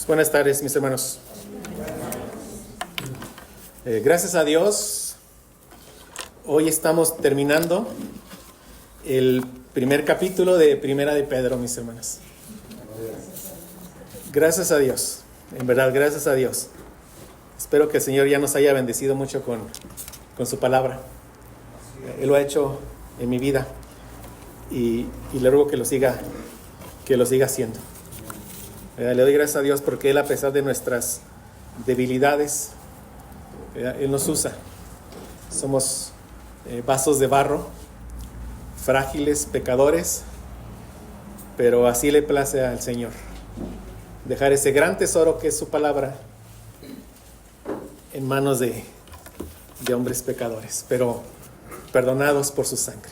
Buenas tardes, mis hermanos. Gracias a Dios, hoy estamos terminando el primer capítulo de Primera de Pedro, mis hermanos. Gracias a Dios, en verdad, gracias a Dios. Espero que el Señor ya nos haya bendecido mucho con su palabra. Él lo ha hecho en mi vida y le ruego que lo siga haciendo. Le doy gracias a Dios porque Él, a pesar de nuestras debilidades, Él nos usa. Somos vasos de barro, frágiles, pecadores, pero así le place al Señor dejar ese gran tesoro que es su palabra en manos de hombres pecadores, pero perdonados por su sangre.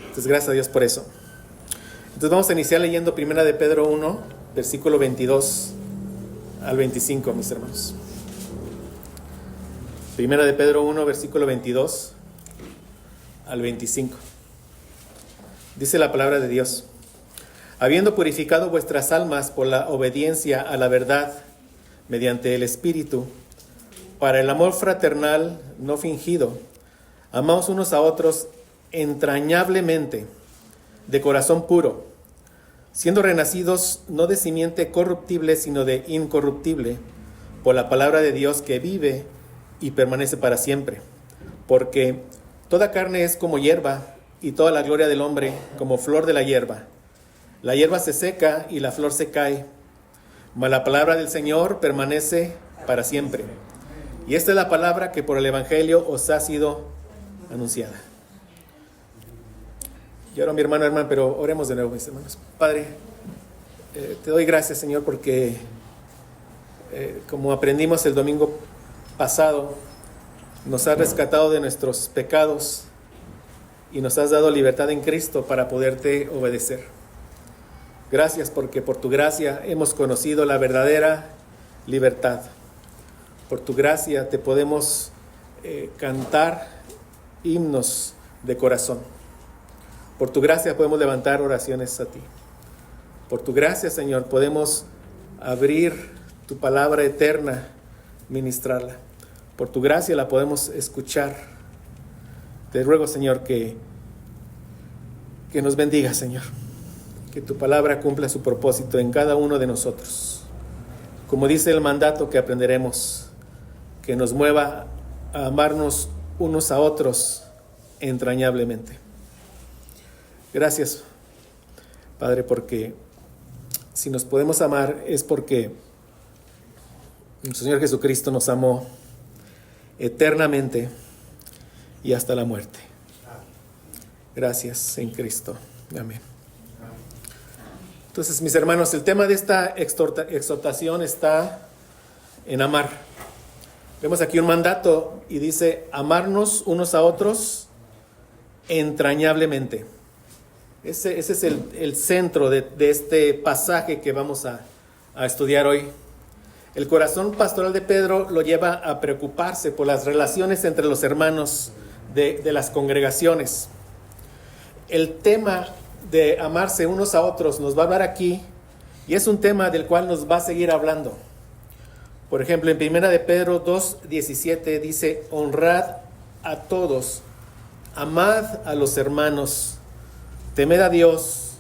Entonces, gracias a Dios por eso. Entonces vamos a iniciar leyendo Primera de Pedro 1, versículo 22 al 25, mis hermanos. Primera de Pedro 1, versículo 22 al 25. Dice la palabra de Dios: habiendo purificado vuestras almas por la obediencia a la verdad mediante el Espíritu, para el amor fraternal no fingido, amaos unos a otros entrañablemente, de corazón puro, siendo renacidos no de simiente corruptible, sino de incorruptible, por la palabra de Dios que vive y permanece para siempre. Porque toda carne es como hierba, y toda la gloria del hombre como flor de la hierba. La hierba se seca y la flor se cae, mas la palabra del Señor permanece para siempre. Y esta es la palabra que por el Evangelio os ha sido anunciada. Y ahora mi hermana, pero oremos de nuevo, mis hermanos. Padre, te doy gracias, Señor, porque como aprendimos el domingo pasado, nos has rescatado de nuestros pecados y nos has dado libertad en Cristo para poderte obedecer. Gracias porque por tu gracia hemos conocido la verdadera libertad. Por tu gracia te podemos cantar himnos de corazón. Por tu gracia podemos levantar oraciones a ti. Por tu gracia, Señor, podemos abrir tu palabra eterna, ministrarla. Por tu gracia la podemos escuchar. Te ruego, Señor, que nos bendiga, Señor. Que tu palabra cumpla su propósito en cada uno de nosotros. Como dice el mandato que aprenderemos, que nos mueva a amarnos unos a otros entrañablemente. Gracias, Padre, porque si nos podemos amar es porque nuestro Señor Jesucristo nos amó eternamente y hasta la muerte. Gracias en Cristo. Amén. Entonces, mis hermanos, el tema de esta exhortación está en amar. Vemos aquí un mandato y dice amarnos unos a otros entrañablemente. Ese es el centro de este pasaje que vamos a estudiar hoy. El corazón pastoral de Pedro lo lleva a preocuparse por las relaciones entre los hermanos de las congregaciones. El tema de amarse unos a otros nos va a hablar aquí y es un tema del cual nos va a seguir hablando. Por ejemplo, en Primera de Pedro 2:17 dice: honrad a todos, amad a los hermanos, temed a Dios,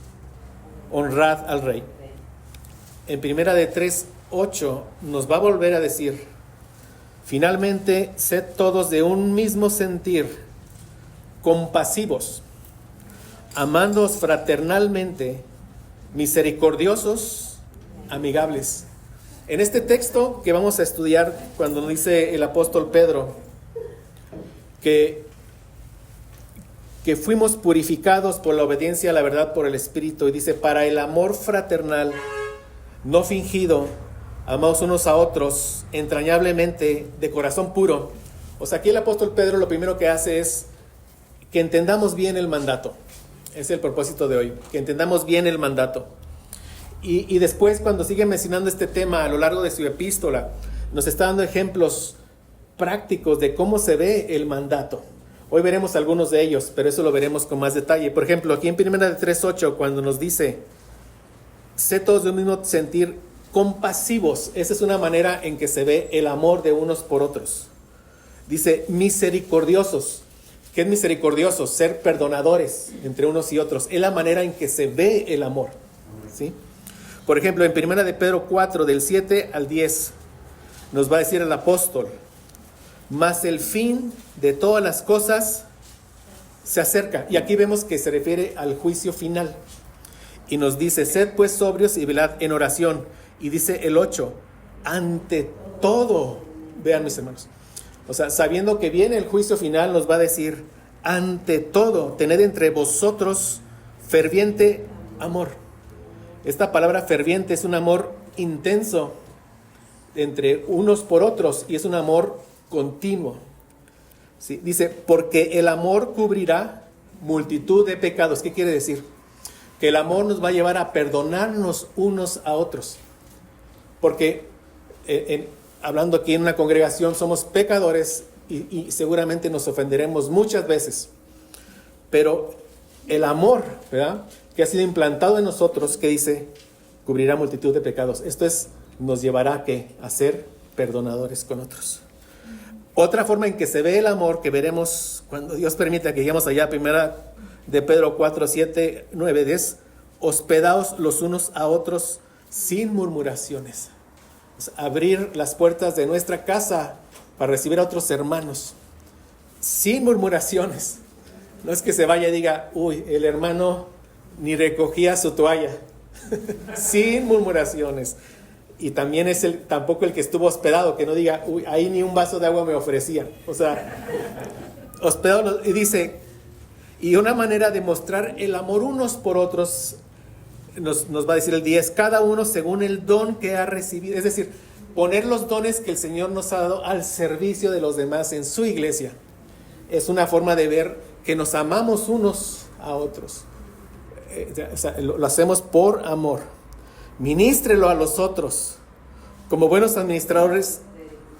honrad al Rey. En Primera de 3:8 nos va a volver a decir: finalmente, sed todos de un mismo sentir, compasivos, amándoos fraternalmente, misericordiosos, amigables. En este texto que vamos a estudiar, cuando dice el apóstol Pedro que fuimos purificados por la obediencia a la verdad por el Espíritu, y dice: para el amor fraternal no fingido, amaos unos a otros entrañablemente, de corazón puro. O sea, aquí el apóstol Pedro lo primero que hace es que entendamos bien el mandato. Es el propósito de hoy, que entendamos bien el mandato. Y después, cuando sigue mencionando este tema a lo largo de su epístola, nos está dando ejemplos prácticos de cómo se ve el mandato. Hoy veremos algunos de ellos, pero eso lo veremos con más detalle. Por ejemplo, aquí en 1 de 3:8, cuando nos dice: sé todos de un mismo sentir, compasivos. Esa es una manera en que se ve el amor de unos por otros. Dice misericordiosos. ¿Qué es misericordioso? Ser perdonadores entre unos y otros. Es la manera en que se ve el amor, ¿sí? Por ejemplo, en 1 de Pedro 4, del 7 al 10, nos va a decir el apóstol: mas el fin de todas las cosas se acerca. Y aquí vemos que se refiere al juicio final. Y nos dice: sed pues sobrios y velad en oración. Y dice el 8, ante todo, vean mis hermanos, o sea, sabiendo que viene el juicio final, nos va a decir: ante todo, tened entre vosotros ferviente amor. Esta palabra ferviente es un amor intenso entre unos por otros, y es un amor continuo, ¿sí? Dice, porque el amor cubrirá multitud de pecados. ¿Qué quiere decir? Que el amor nos va a llevar a perdonarnos unos a otros. Porque hablando aquí en una congregación, somos pecadores y seguramente nos ofenderemos muchas veces. Pero el amor, ¿verdad?, que ha sido implantado en nosotros, que dice, cubrirá multitud de pecados. Esto nos llevará a ser perdonadores con otros. Otra forma en que se ve el amor, que veremos cuando Dios permita que lleguemos allá, 1 de Pedro 4, 7, 9, 10, hospedaos los unos a otros sin murmuraciones. Abrir las puertas de nuestra casa para recibir a otros hermanos sin murmuraciones. No es que se vaya y diga, uy, el hermano ni recogía su toalla. Sin murmuraciones. Y también es tampoco el que estuvo hospedado, que no diga, uy, ahí ni un vaso de agua me ofrecía. O sea, hospedado. Y dice, y una manera de mostrar el amor unos por otros, nos va a decir el 10, cada uno según el don que ha recibido. Es decir, poner los dones que el Señor nos ha dado al servicio de los demás en su iglesia. Es una forma de ver que nos amamos unos a otros. O sea, lo hacemos por amor. Ministrelo a los otros como buenos administradores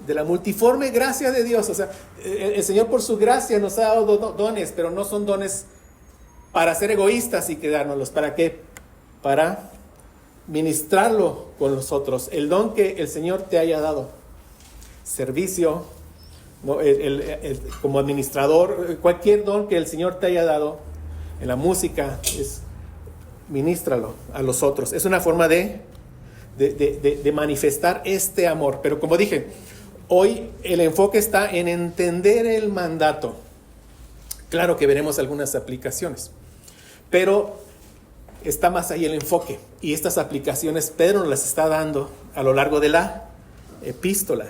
de la multiforme gracia de Dios. O sea, el Señor por su gracia nos ha dado dones, pero no son dones para ser egoístas y quedárnoslos. ¿Para qué? Para ministrarlo con los otros. El don que el Señor te haya dado, servicio, ¿no? Como administrador, cualquier don que el Señor te haya dado, en la música, ministralo a los otros. Es una forma de manifestar este amor. Pero como dije, hoy el enfoque está en entender el mandato. Claro que veremos algunas aplicaciones, pero está más ahí el enfoque. Y estas aplicaciones Pedro nos las está dando a lo largo de la epístola.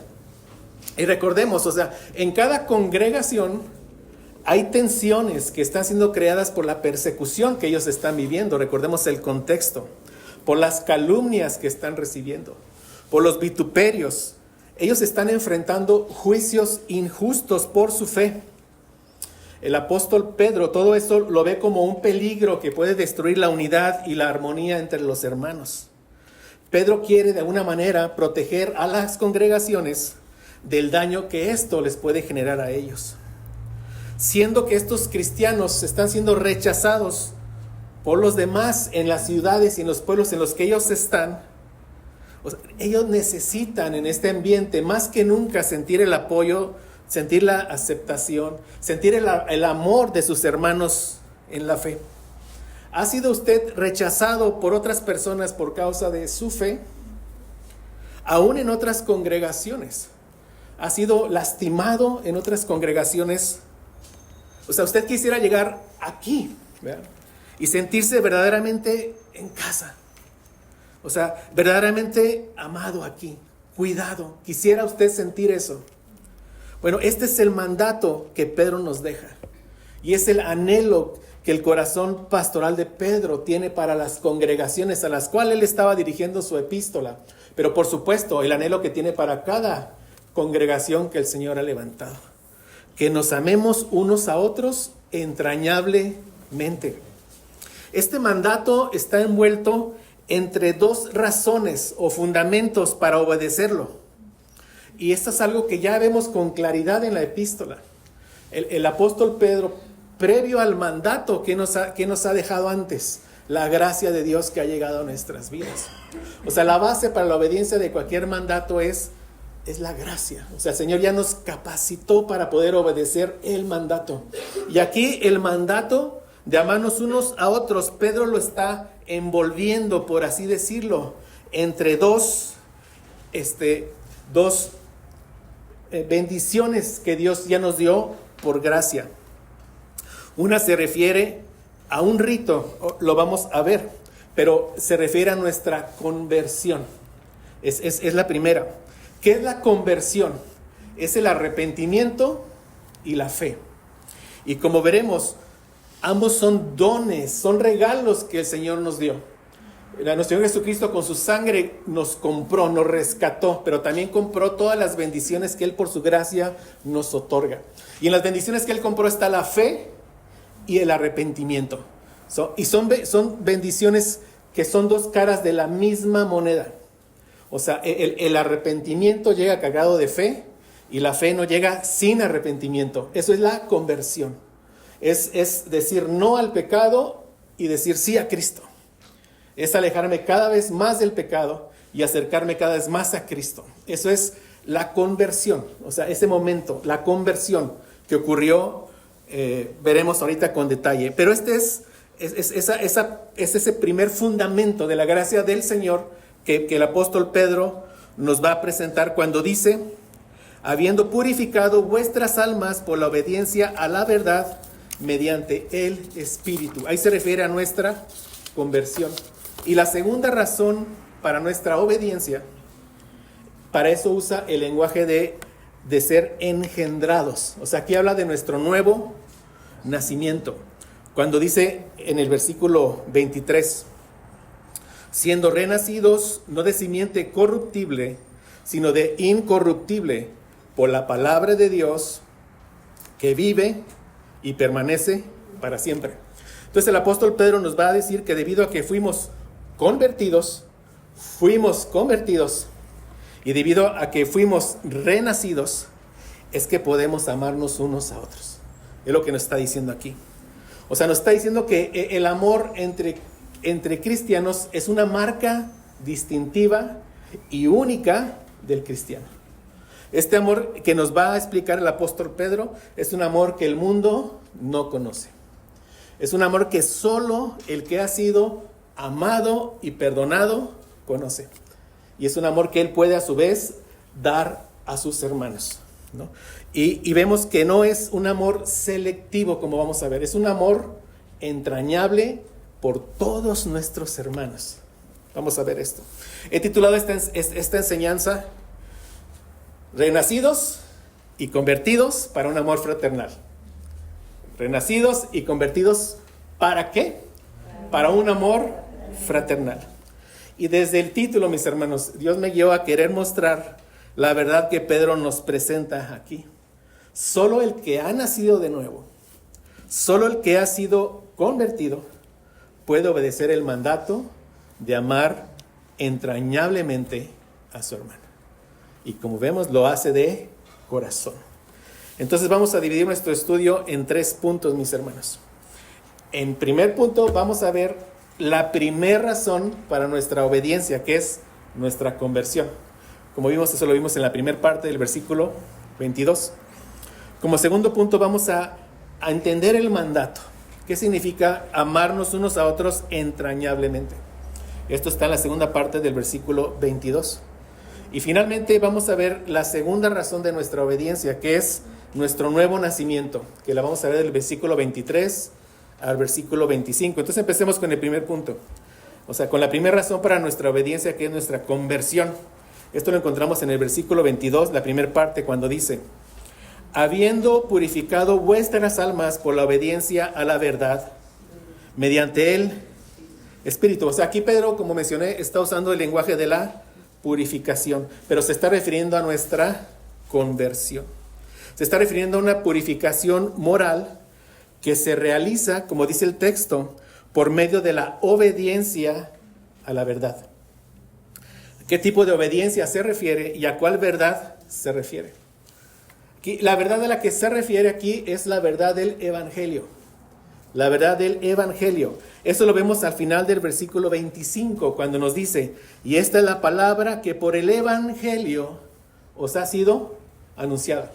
Y recordemos, o sea, en cada congregación hay tensiones que están siendo creadas por la persecución que ellos están viviendo. Recordemos el contexto. Por las calumnias que están recibiendo, por los vituperios. Ellos están enfrentando juicios injustos por su fe. El apóstol Pedro todo eso lo ve como un peligro que puede destruir la unidad y la armonía entre los hermanos. Pedro quiere de alguna manera proteger a las congregaciones del daño que esto les puede generar a ellos. Siendo que estos cristianos están siendo rechazados por los demás en las ciudades y en los pueblos en los que ellos están, o sea, ellos necesitan en este ambiente más que nunca sentir el apoyo, sentir la aceptación, sentir el amor de sus hermanos en la fe. ¿Ha sido usted rechazado por otras personas por causa de su fe? Aún en otras congregaciones. ¿Ha sido lastimado en otras congregaciones? O sea, usted quisiera llegar aquí, ¿verdad?, y sentirse verdaderamente en casa. O sea, verdaderamente amado aquí, cuidado. ¿Quisiera usted sentir eso? Bueno, este es el mandato que Pedro nos deja. Y es el anhelo que el corazón pastoral de Pedro tiene para las congregaciones a las cuales él estaba dirigiendo su epístola. Pero por supuesto, el anhelo que tiene para cada congregación que el Señor ha levantado. Que nos amemos unos a otros entrañablemente. Este mandato está envuelto entre dos razones o fundamentos para obedecerlo. Y esto es algo que ya vemos con claridad en la epístola. El apóstol Pedro, previo al mandato que nos ha dejado antes, la gracia de Dios que ha llegado a nuestras vidas. O sea, la base para la obediencia de cualquier mandato es la gracia. O sea, el Señor ya nos capacitó para poder obedecer el mandato. Y aquí el mandato de amarnos unos a otros, Pedro lo está envolviendo, por así decirlo, entre dos bendiciones que Dios ya nos dio por gracia. Una se refiere a un rito, lo vamos a ver, pero se refiere a nuestra conversión. Es la primera. ¿Qué es la conversión? Es el arrepentimiento y la fe. Y como veremos, ambos son dones, son regalos que el Señor nos dio. Nuestro Señor Jesucristo con su sangre nos compró, nos rescató, pero también compró todas las bendiciones que Él por su gracia nos otorga. Y en las bendiciones que Él compró está la fe y el arrepentimiento. Son bendiciones que son dos caras de la misma moneda. O sea, el arrepentimiento llega cargado de fe y la fe no llega sin arrepentimiento. Eso es la conversión. Es decir no al pecado y decir sí a Cristo. Es alejarme cada vez más del pecado y acercarme cada vez más a Cristo. Eso es la conversión. O sea, ese momento, la conversión que ocurrió, veremos ahorita con detalle. Pero es ese primer fundamento de la gracia del Señor que el apóstol Pedro nos va a presentar cuando dice: habiendo purificado vuestras almas por la obediencia a la verdad mediante el Espíritu. Ahí se refiere a nuestra conversión. Y la segunda razón para nuestra obediencia, para eso usa el lenguaje de ser engendrados. O sea, aquí habla de nuestro nuevo nacimiento. Cuando dice en el versículo 23, siendo renacidos no de simiente corruptible, sino de incorruptible, por la palabra de Dios que vive y permanece para siempre. Entonces el apóstol Pedro nos va a decir que debido a que fuimos convertidos y debido a que fuimos renacidos, es que podemos amarnos unos a otros. Es lo que nos está diciendo aquí. O sea, nos está diciendo que el amor entre cristianos es una marca distintiva y única del cristiano. Este amor que nos va a explicar el apóstol Pedro es un amor que el mundo no conoce. Es un amor que solo el que ha sido amado y perdonado conoce. Y es un amor que él puede a su vez dar a sus hermanos, ¿no? Y vemos que no es un amor selectivo, como vamos a ver. Es un amor entrañable por todos nuestros hermanos. Vamos a ver esto. He titulado esta enseñanza: renacidos y convertidos para un amor fraternal. Renacidos y convertidos, ¿para qué? Para un amor fraternal. Y desde el título, mis hermanos, Dios me guió a querer mostrar la verdad que Pedro nos presenta aquí. Solo el que ha nacido de nuevo, solo el que ha sido convertido, puede obedecer el mandato de amar entrañablemente a su hermano. Y como vemos, lo hace de corazón. Entonces vamos a dividir nuestro estudio en 3 puntos, mis hermanos. En primer punto vamos a ver la primera razón para nuestra obediencia, que es nuestra conversión. Como vimos, eso lo vimos en la primera parte del versículo 22. Como segundo punto vamos a entender el mandato. ¿Qué significa amarnos unos a otros entrañablemente? Esto está en la segunda parte del versículo 22. Y finalmente vamos a ver la segunda razón de nuestra obediencia, que es nuestro nuevo nacimiento, que la vamos a ver del versículo 23 al versículo 25. Entonces empecemos con el primer punto. O sea, con la primera razón para nuestra obediencia, que es nuestra conversión. Esto lo encontramos en el versículo 22, la primera parte, cuando dice: habiendo purificado vuestras almas por la obediencia a la verdad, mediante el Espíritu. O sea, aquí Pedro, como mencioné, está usando el lenguaje de la purificación, pero se está refiriendo a nuestra conversión. Se está refiriendo a una purificación moral que se realiza, como dice el texto, por medio de la obediencia a la verdad. ¿Qué tipo de obediencia se refiere y a cuál verdad se refiere? Aquí, la verdad a la que se refiere aquí es la verdad del Evangelio. la verdad del evangelio. Eso lo vemos al final del versículo 25, cuando nos dice, y esta es la palabra que por el evangelio os ha sido anunciada.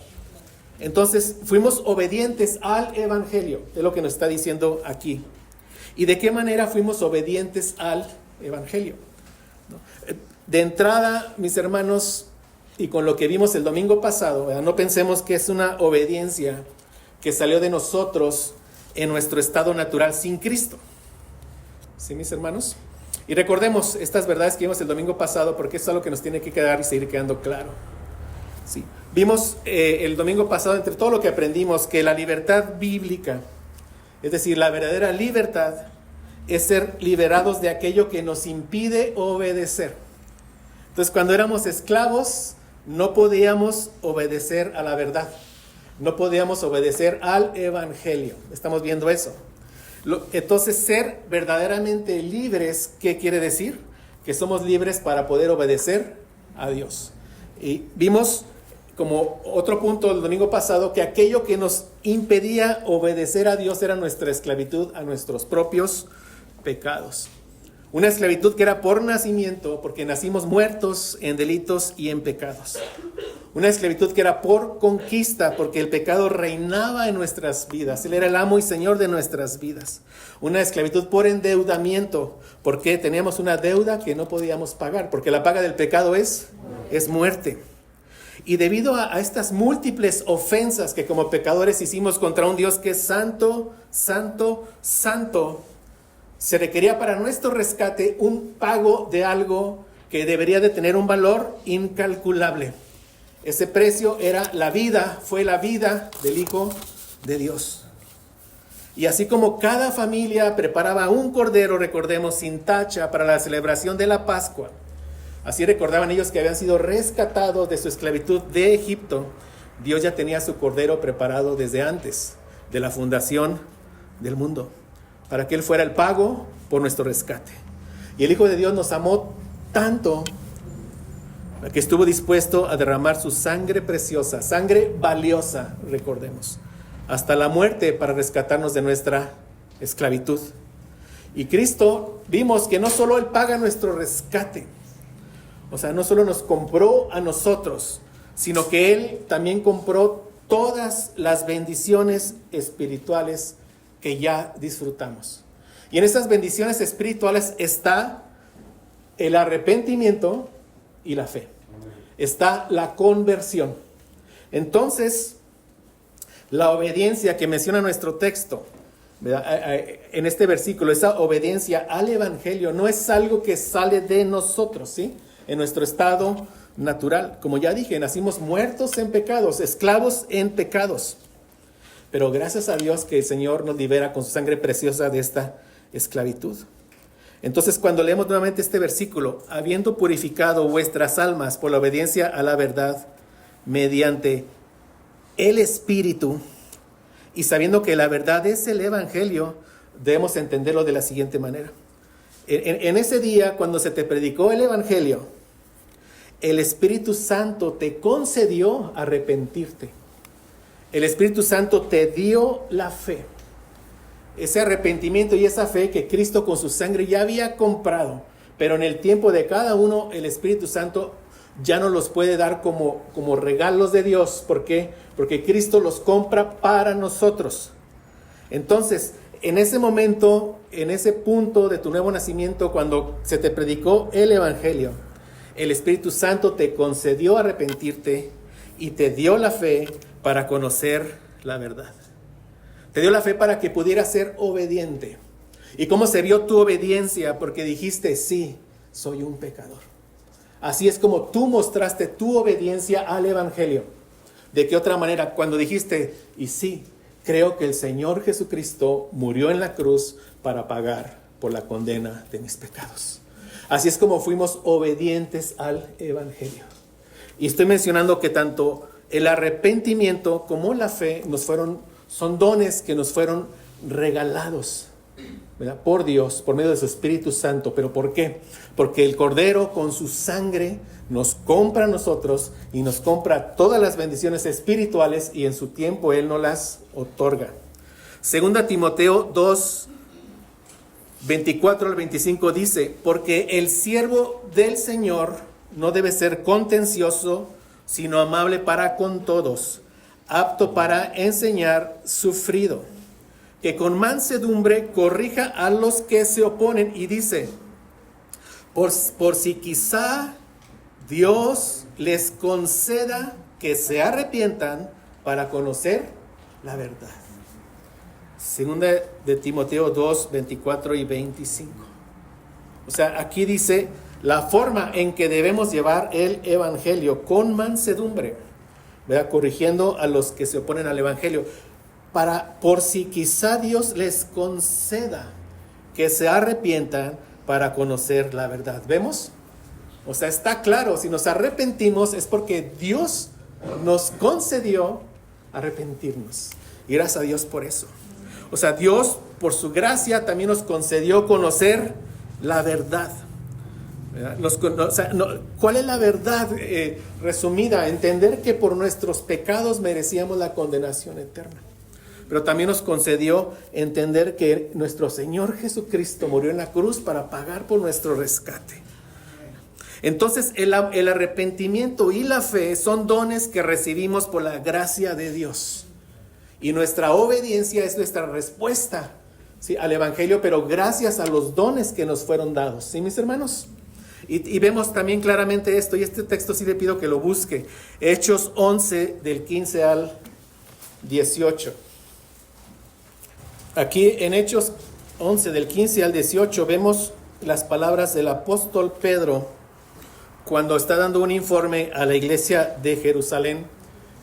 Entonces, fuimos obedientes al evangelio, es lo que nos está diciendo aquí. ¿Y de qué manera fuimos obedientes al evangelio? De entrada, mis hermanos, y con lo que vimos el domingo pasado, ¿verdad? No pensemos que es una obediencia que salió de nosotros en nuestro estado natural sin Cristo. ¿Sí, mis hermanos? Y recordemos estas verdades que vimos el domingo pasado, porque es algo que nos tiene que quedar y seguir quedando claro. Sí. Vimos el domingo pasado, entre todo lo que aprendimos, que la libertad bíblica, es decir, la verdadera libertad, es ser liberados de aquello que nos impide obedecer. Entonces, cuando éramos esclavos, no podíamos obedecer a la verdad. No podíamos obedecer al evangelio. Estamos viendo eso. Entonces, ser verdaderamente libres, ¿qué quiere decir? Que somos libres para poder obedecer a Dios. Y vimos como otro punto el domingo pasado que aquello que nos impedía obedecer a Dios era nuestra esclavitud a nuestros propios pecados. Una esclavitud que era por nacimiento, porque nacimos muertos en delitos y en pecados. Una esclavitud que era por conquista, porque el pecado reinaba en nuestras vidas. Él era el amo y señor de nuestras vidas. Una esclavitud por endeudamiento, porque teníamos una deuda que no podíamos pagar, porque la paga del pecado es muerte. Y debido a estas múltiples ofensas que como pecadores hicimos contra un Dios que es santo, santo, santo, se requería para nuestro rescate un pago de algo que debería de tener un valor incalculable. Ese precio era la vida, fue la vida del Hijo de Dios. Y así como cada familia preparaba un cordero, recordemos, sin tacha para la celebración de la Pascua, así recordaban ellos que habían sido rescatados de su esclavitud de Egipto. Dios ya tenía su cordero preparado desde antes de la fundación del mundo, para que Él fuera el pago por nuestro rescate. Y el Hijo de Dios nos amó tanto que estuvo dispuesto a derramar su sangre preciosa, sangre valiosa, recordemos, hasta la muerte para rescatarnos de nuestra esclavitud. Y Cristo, vimos que no solo Él paga nuestro rescate, o sea, no solo nos compró a nosotros, sino que Él también compró todas las bendiciones espirituales que ya disfrutamos. Y en esas bendiciones espirituales está el arrepentimiento y la fe. Está la conversión. Entonces, la obediencia que menciona nuestro texto, ¿verdad? En este versículo, esa obediencia al evangelio no es algo que sale de nosotros, ¿sí? En nuestro estado natural. Como ya dije, nacimos muertos en pecados, esclavos en pecados. Pero gracias a Dios que el Señor nos libera con su sangre preciosa de esta esclavitud. Entonces, cuando leemos nuevamente este versículo, habiendo purificado vuestras almas por la obediencia a la verdad mediante el Espíritu, y sabiendo que la verdad es el evangelio, debemos entenderlo de la siguiente manera. En ese día, cuando se te predicó el evangelio, el Espíritu Santo te concedió arrepentirte. El Espíritu Santo te dio la fe. Ese arrepentimiento y esa fe que Cristo con su sangre ya había comprado. Pero en el tiempo de cada uno, el Espíritu Santo ya no los puede dar como regalos de Dios. ¿Por qué? Porque Cristo los compra para nosotros. Entonces, en ese momento, en ese punto de tu nuevo nacimiento, cuando se te predicó el evangelio, el Espíritu Santo te concedió arrepentirte y te dio la fe para conocer la verdad. Te dio la fe para que pudieras ser obediente. ¿Y cómo se vio tu obediencia? Porque dijiste, sí, soy un pecador. Así es como tú mostraste tu obediencia al evangelio. ¿De qué otra manera? Cuando dijiste, y sí, creo que el Señor Jesucristo murió en la cruz para pagar por la condena de mis pecados. Así es como fuimos obedientes al evangelio. Y estoy mencionando que tanto el arrepentimiento como la fe son dones que nos fueron regalados, ¿verdad? Por Dios, por medio de su Espíritu Santo. ¿Pero por qué? Porque el Cordero con su sangre nos compra a nosotros y nos compra todas las bendiciones espirituales y en su tiempo Él nos las otorga. Segunda Timoteo 2, 24 al 25 dice, porque el siervo del Señor no debe ser contencioso, sino amable para con todos, apto para enseñar, sufrido, que con mansedumbre corrija a los que se oponen. Y dice, por si quizá Dios les conceda que se arrepientan para conocer la verdad. Segunda de Timoteo 2, 24 y 25. O sea, aquí dice la forma en que debemos llevar el evangelio con mansedumbre, ¿verdad? Corrigiendo a los que se oponen al evangelio, por si quizá Dios les conceda que se arrepientan para conocer la verdad. ¿Vemos? O sea, está claro, si nos arrepentimos es porque Dios nos concedió arrepentirnos. Y gracias a Dios por eso. O sea, Dios por su gracia también nos concedió conocer la verdad. ¿Cuál es la verdad? Resumida, entender que por nuestros pecados merecíamos la condenación eterna. Pero también nos concedió entender que nuestro Señor Jesucristo murió en la cruz para pagar por nuestro rescate. Entonces el arrepentimiento y la fe son dones que recibimos por la gracia de Dios. Y nuestra obediencia es nuestra respuesta, ¿sí?, al evangelio, pero gracias a los dones que nos fueron dados. ¿Sí, mis hermanos? Y vemos también claramente esto, y este texto sí le pido que lo busque. Hechos 11, del 15 al 18. Aquí en Hechos 11, del 15 al 18, vemos las palabras del apóstol Pedro cuando está dando un informe a la iglesia de Jerusalén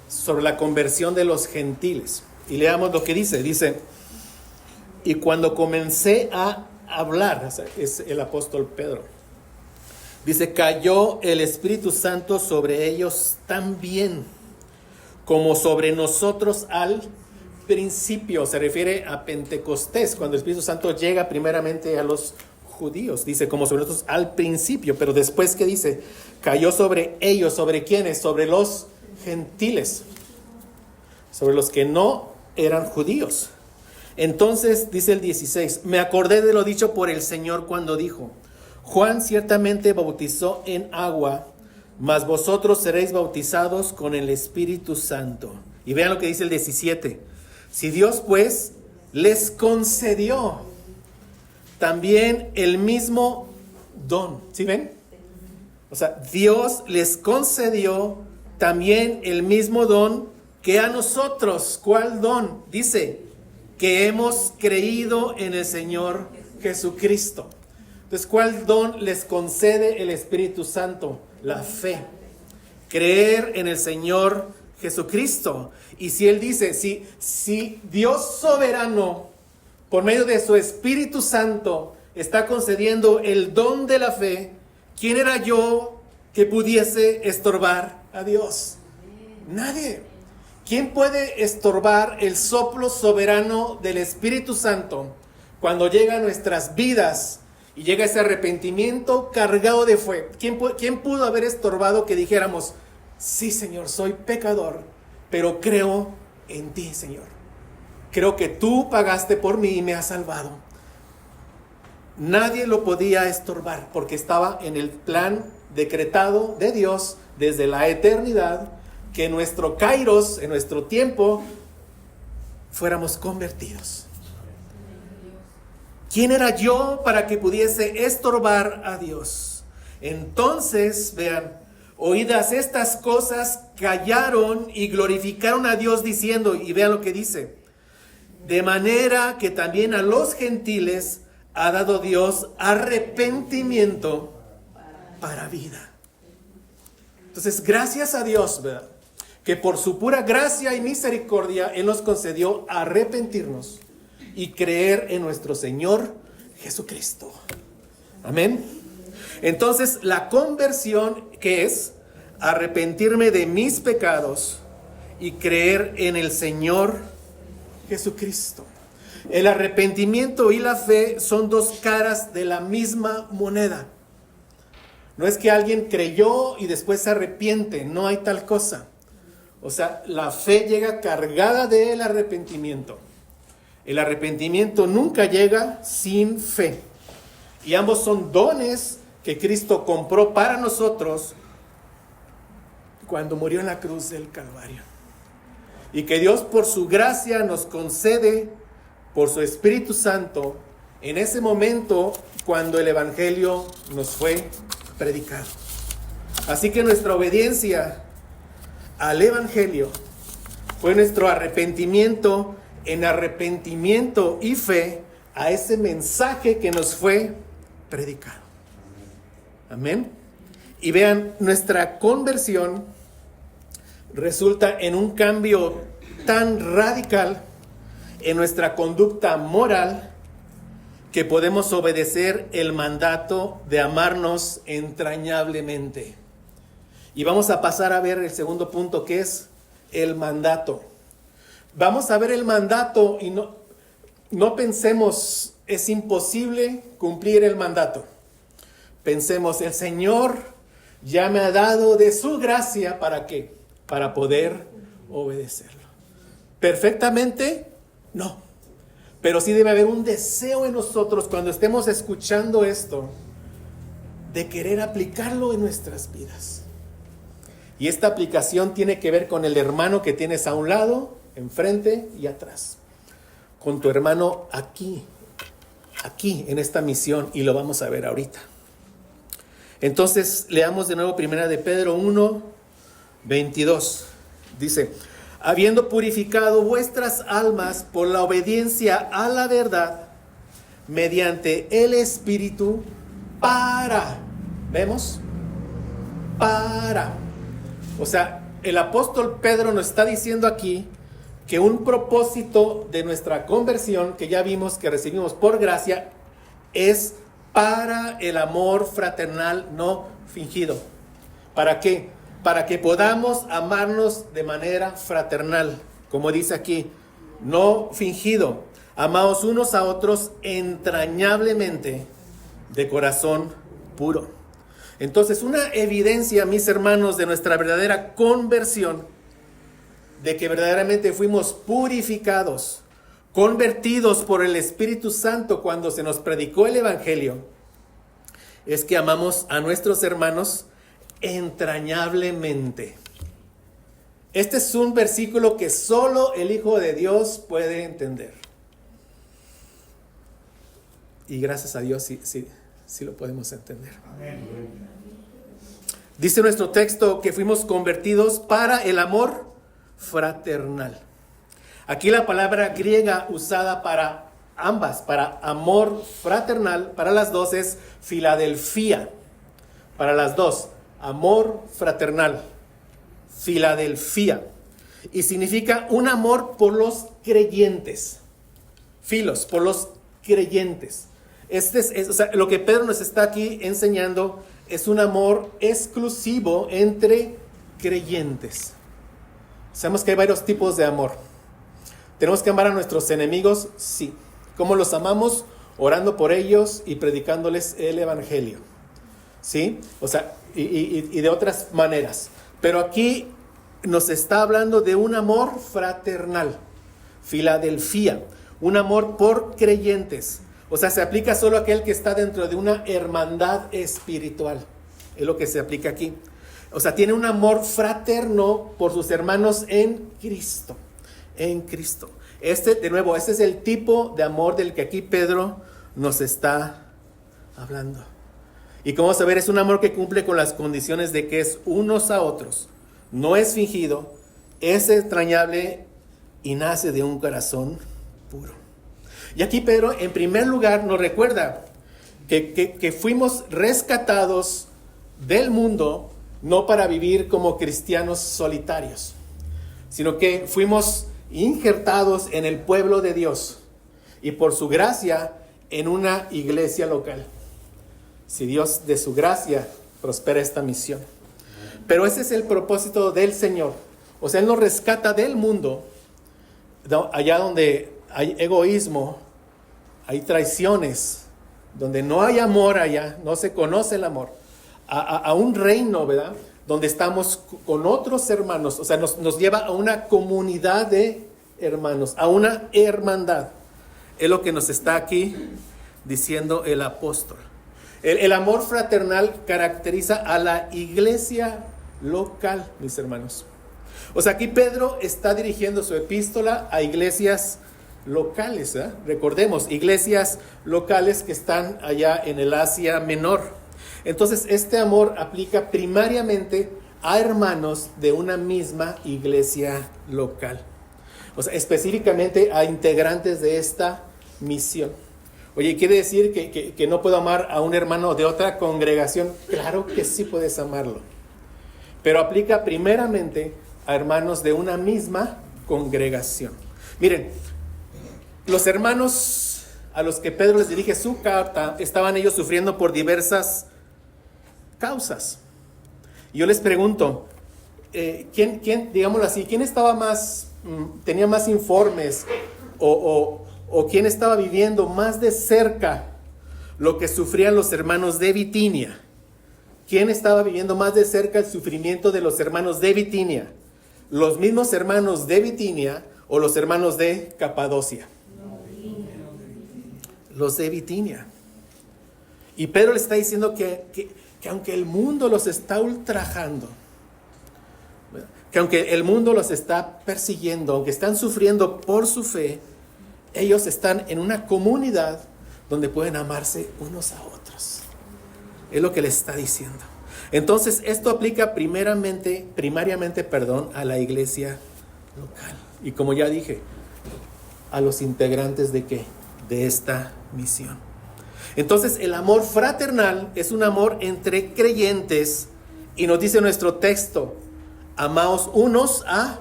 sobre la conversión de los gentiles. Y leamos lo que dice. Dice, y cuando comencé a hablar, es el apóstol Pedro, dice, cayó el Espíritu Santo sobre ellos también, como sobre nosotros al principio. Se refiere a Pentecostés, cuando el Espíritu Santo llega primeramente a los judíos. Dice, como sobre nosotros al principio, pero después, ¿qué dice? Cayó sobre ellos. ¿Sobre quiénes? Sobre los gentiles, sobre los que no eran judíos. Entonces dice el 16, me acordé de lo dicho por el Señor cuando dijo, Juan ciertamente bautizó en agua, mas vosotros seréis bautizados con el Espíritu Santo. Y vean lo que dice el 17, si Dios pues les concedió también el mismo don. ¿Sí ven? O sea, Dios les concedió también el mismo don que a nosotros. ¿Cuál don? Dice, que hemos creído en el Señor Jesucristo. Entonces, ¿cuál don les concede el Espíritu Santo? La fe. Creer en el Señor Jesucristo. Y si Él dice, si Dios soberano, por medio de su Espíritu Santo, está concediendo el don de la fe, ¿quién era yo que pudiese estorbar a Dios? Nadie. ¿Quién puede estorbar el soplo soberano del Espíritu Santo cuando llega a nuestras vidas y llega ese arrepentimiento cargado de fe? ¿Quién pudo haber estorbado que dijéramos, sí, Señor, soy pecador, pero creo en ti, Señor? Creo que tú pagaste por mí y me has salvado. Nadie lo podía estorbar porque estaba en el plan decretado de Dios desde la eternidad, que en nuestro kairos, en nuestro tiempo, fuéramos convertidos. ¿Quién era yo para que pudiese estorbar a Dios? Entonces, vean, oídas estas cosas, callaron y glorificaron a Dios diciendo, y vean lo que dice, de manera que también a los gentiles ha dado Dios arrepentimiento para vida. Entonces, gracias a Dios, ¿verdad?, que por su pura gracia y misericordia Él nos concedió arrepentirnos y creer en nuestro Señor Jesucristo. Amén. Entonces, la conversión, ¿qué es? Arrepentirme de mis pecados y creer en el Señor Jesucristo. El arrepentimiento y la fe son dos caras de la misma moneda. No es que alguien creyó y después se arrepiente, no hay tal cosa. O sea, la fe llega cargada del arrepentimiento. El arrepentimiento nunca llega sin fe. Y ambos son dones que Cristo compró para nosotros cuando murió en la cruz del Calvario. Y que Dios por su gracia nos concede por su Espíritu Santo en ese momento cuando el Evangelio nos fue predicado. Así que nuestra obediencia al Evangelio fue nuestro arrepentimiento en arrepentimiento y fe a ese mensaje que nos fue predicado. Amén. Y vean, nuestra conversión resulta en un cambio tan radical en nuestra conducta moral que podemos obedecer el mandato de amarnos entrañablemente. Y vamos a pasar a ver el segundo punto, que es el mandato. Vamos a ver el mandato y no pensemos, es imposible cumplir el mandato. Pensemos, el Señor ya me ha dado de su gracia, ¿para qué? Para poder obedecerlo. ¿Perfectamente? No. Pero sí debe haber un deseo en nosotros cuando estemos escuchando esto, de querer aplicarlo en nuestras vidas. Y esta aplicación tiene que ver con el hermano que tienes a un lado, enfrente y atrás. Con tu hermano aquí en esta misión, y lo vamos a ver ahorita. Entonces, leamos de nuevo 1 de Pedro 1, 22. Dice: habiendo purificado vuestras almas por la obediencia a la verdad, mediante el Espíritu, ¿vemos? O sea, el apóstol Pedro nos está diciendo aquí que un propósito de nuestra conversión, que ya vimos que recibimos por gracia, es para el amor fraternal no fingido. ¿Para qué? Para que podamos amarnos de manera fraternal, como dice aquí, no fingido. Amaos unos a otros entrañablemente, de corazón puro. Entonces, una evidencia, mis hermanos, de nuestra verdadera conversión, de que verdaderamente fuimos purificados, convertidos por el Espíritu Santo cuando se nos predicó el Evangelio, es que amamos a nuestros hermanos entrañablemente. Este es un versículo que solo el Hijo de Dios puede entender. Y gracias a Dios sí lo podemos entender. Amén. Dice nuestro texto que fuimos convertidos para el amor fraternal. Aquí la palabra griega usada para ambas, para amor fraternal, para las dos es Filadelfia. Para las dos, amor fraternal, Filadelfia. Y significa un amor por los creyentes. Filos, por los creyentes. O sea, lo que Pedro nos está aquí enseñando es un amor exclusivo entre creyentes. Sabemos que hay varios tipos de amor. ¿Tenemos que amar a nuestros enemigos? Sí. ¿Cómo los amamos? Orando por ellos y predicándoles el Evangelio. ¿Sí? O sea, y de otras maneras. Pero aquí nos está hablando de un amor fraternal. Filadelfia. Un amor por creyentes. O sea, se aplica solo a aquel que está dentro de una hermandad espiritual. Es lo que se aplica aquí. O sea, tiene un amor fraterno por sus hermanos en Cristo. En Cristo. De nuevo, este es el tipo de amor del que aquí Pedro nos está hablando. Y como vamos a ver, es un amor que cumple con las condiciones de que es unos a otros. No es fingido, es entrañable y nace de un corazón puro. Y aquí Pedro, en primer lugar, nos recuerda que fuimos rescatados del mundo, no para vivir como cristianos solitarios, sino que fuimos injertados en el pueblo de Dios y por su gracia en una iglesia local. Si Dios de su gracia prospera esta misión. Pero ese es el propósito del Señor. O sea, Él nos rescata del mundo, allá donde hay egoísmo, hay traiciones, donde no hay amor allá, no se conoce el amor, a un reino, ¿verdad? Donde estamos con otros hermanos, o sea, nos lleva a una comunidad de hermanos, a una hermandad, Es lo que nos está aquí diciendo el apóstol. El amor fraternal caracteriza a la iglesia local, mis hermanos. O sea, aquí Pedro está dirigiendo su epístola a iglesias locales, ¿eh? Recordemos, iglesias locales que están allá en el Asia Menor. Entonces, este amor aplica primariamente a hermanos de una misma iglesia local. O sea, específicamente a integrantes de esta misión. Oye, ¿quiere decir que no puedo amar a un hermano de otra congregación? Claro que sí puedes amarlo. Pero aplica primeramente a hermanos de una misma congregación. Miren, los hermanos a los que Pedro les dirige su carta, estaban ellos sufriendo por diversas causas. Y yo les pregunto, ¿quién, digámoslo así, quién estaba más, tenía más informes o quién estaba viviendo más de cerca lo que sufrían los hermanos de Bitinia? ¿Quién estaba viviendo más de cerca el sufrimiento de los hermanos de Bitinia? ¿Los mismos hermanos de Bitinia o los hermanos de Capadocia? Los de Bitinia. Y Pedro le está diciendo que aunque el mundo los está ultrajando, que aunque el mundo los está persiguiendo, aunque están sufriendo por su fe, ellos están en una comunidad donde pueden amarse unos a otros. Es lo que les está diciendo. Entonces, esto aplica primariamente, a la iglesia local. Y como ya dije, a los integrantes de ¿qué? De esta misión. Entonces, el amor fraternal es un amor entre creyentes y nos dice nuestro texto, amaos unos a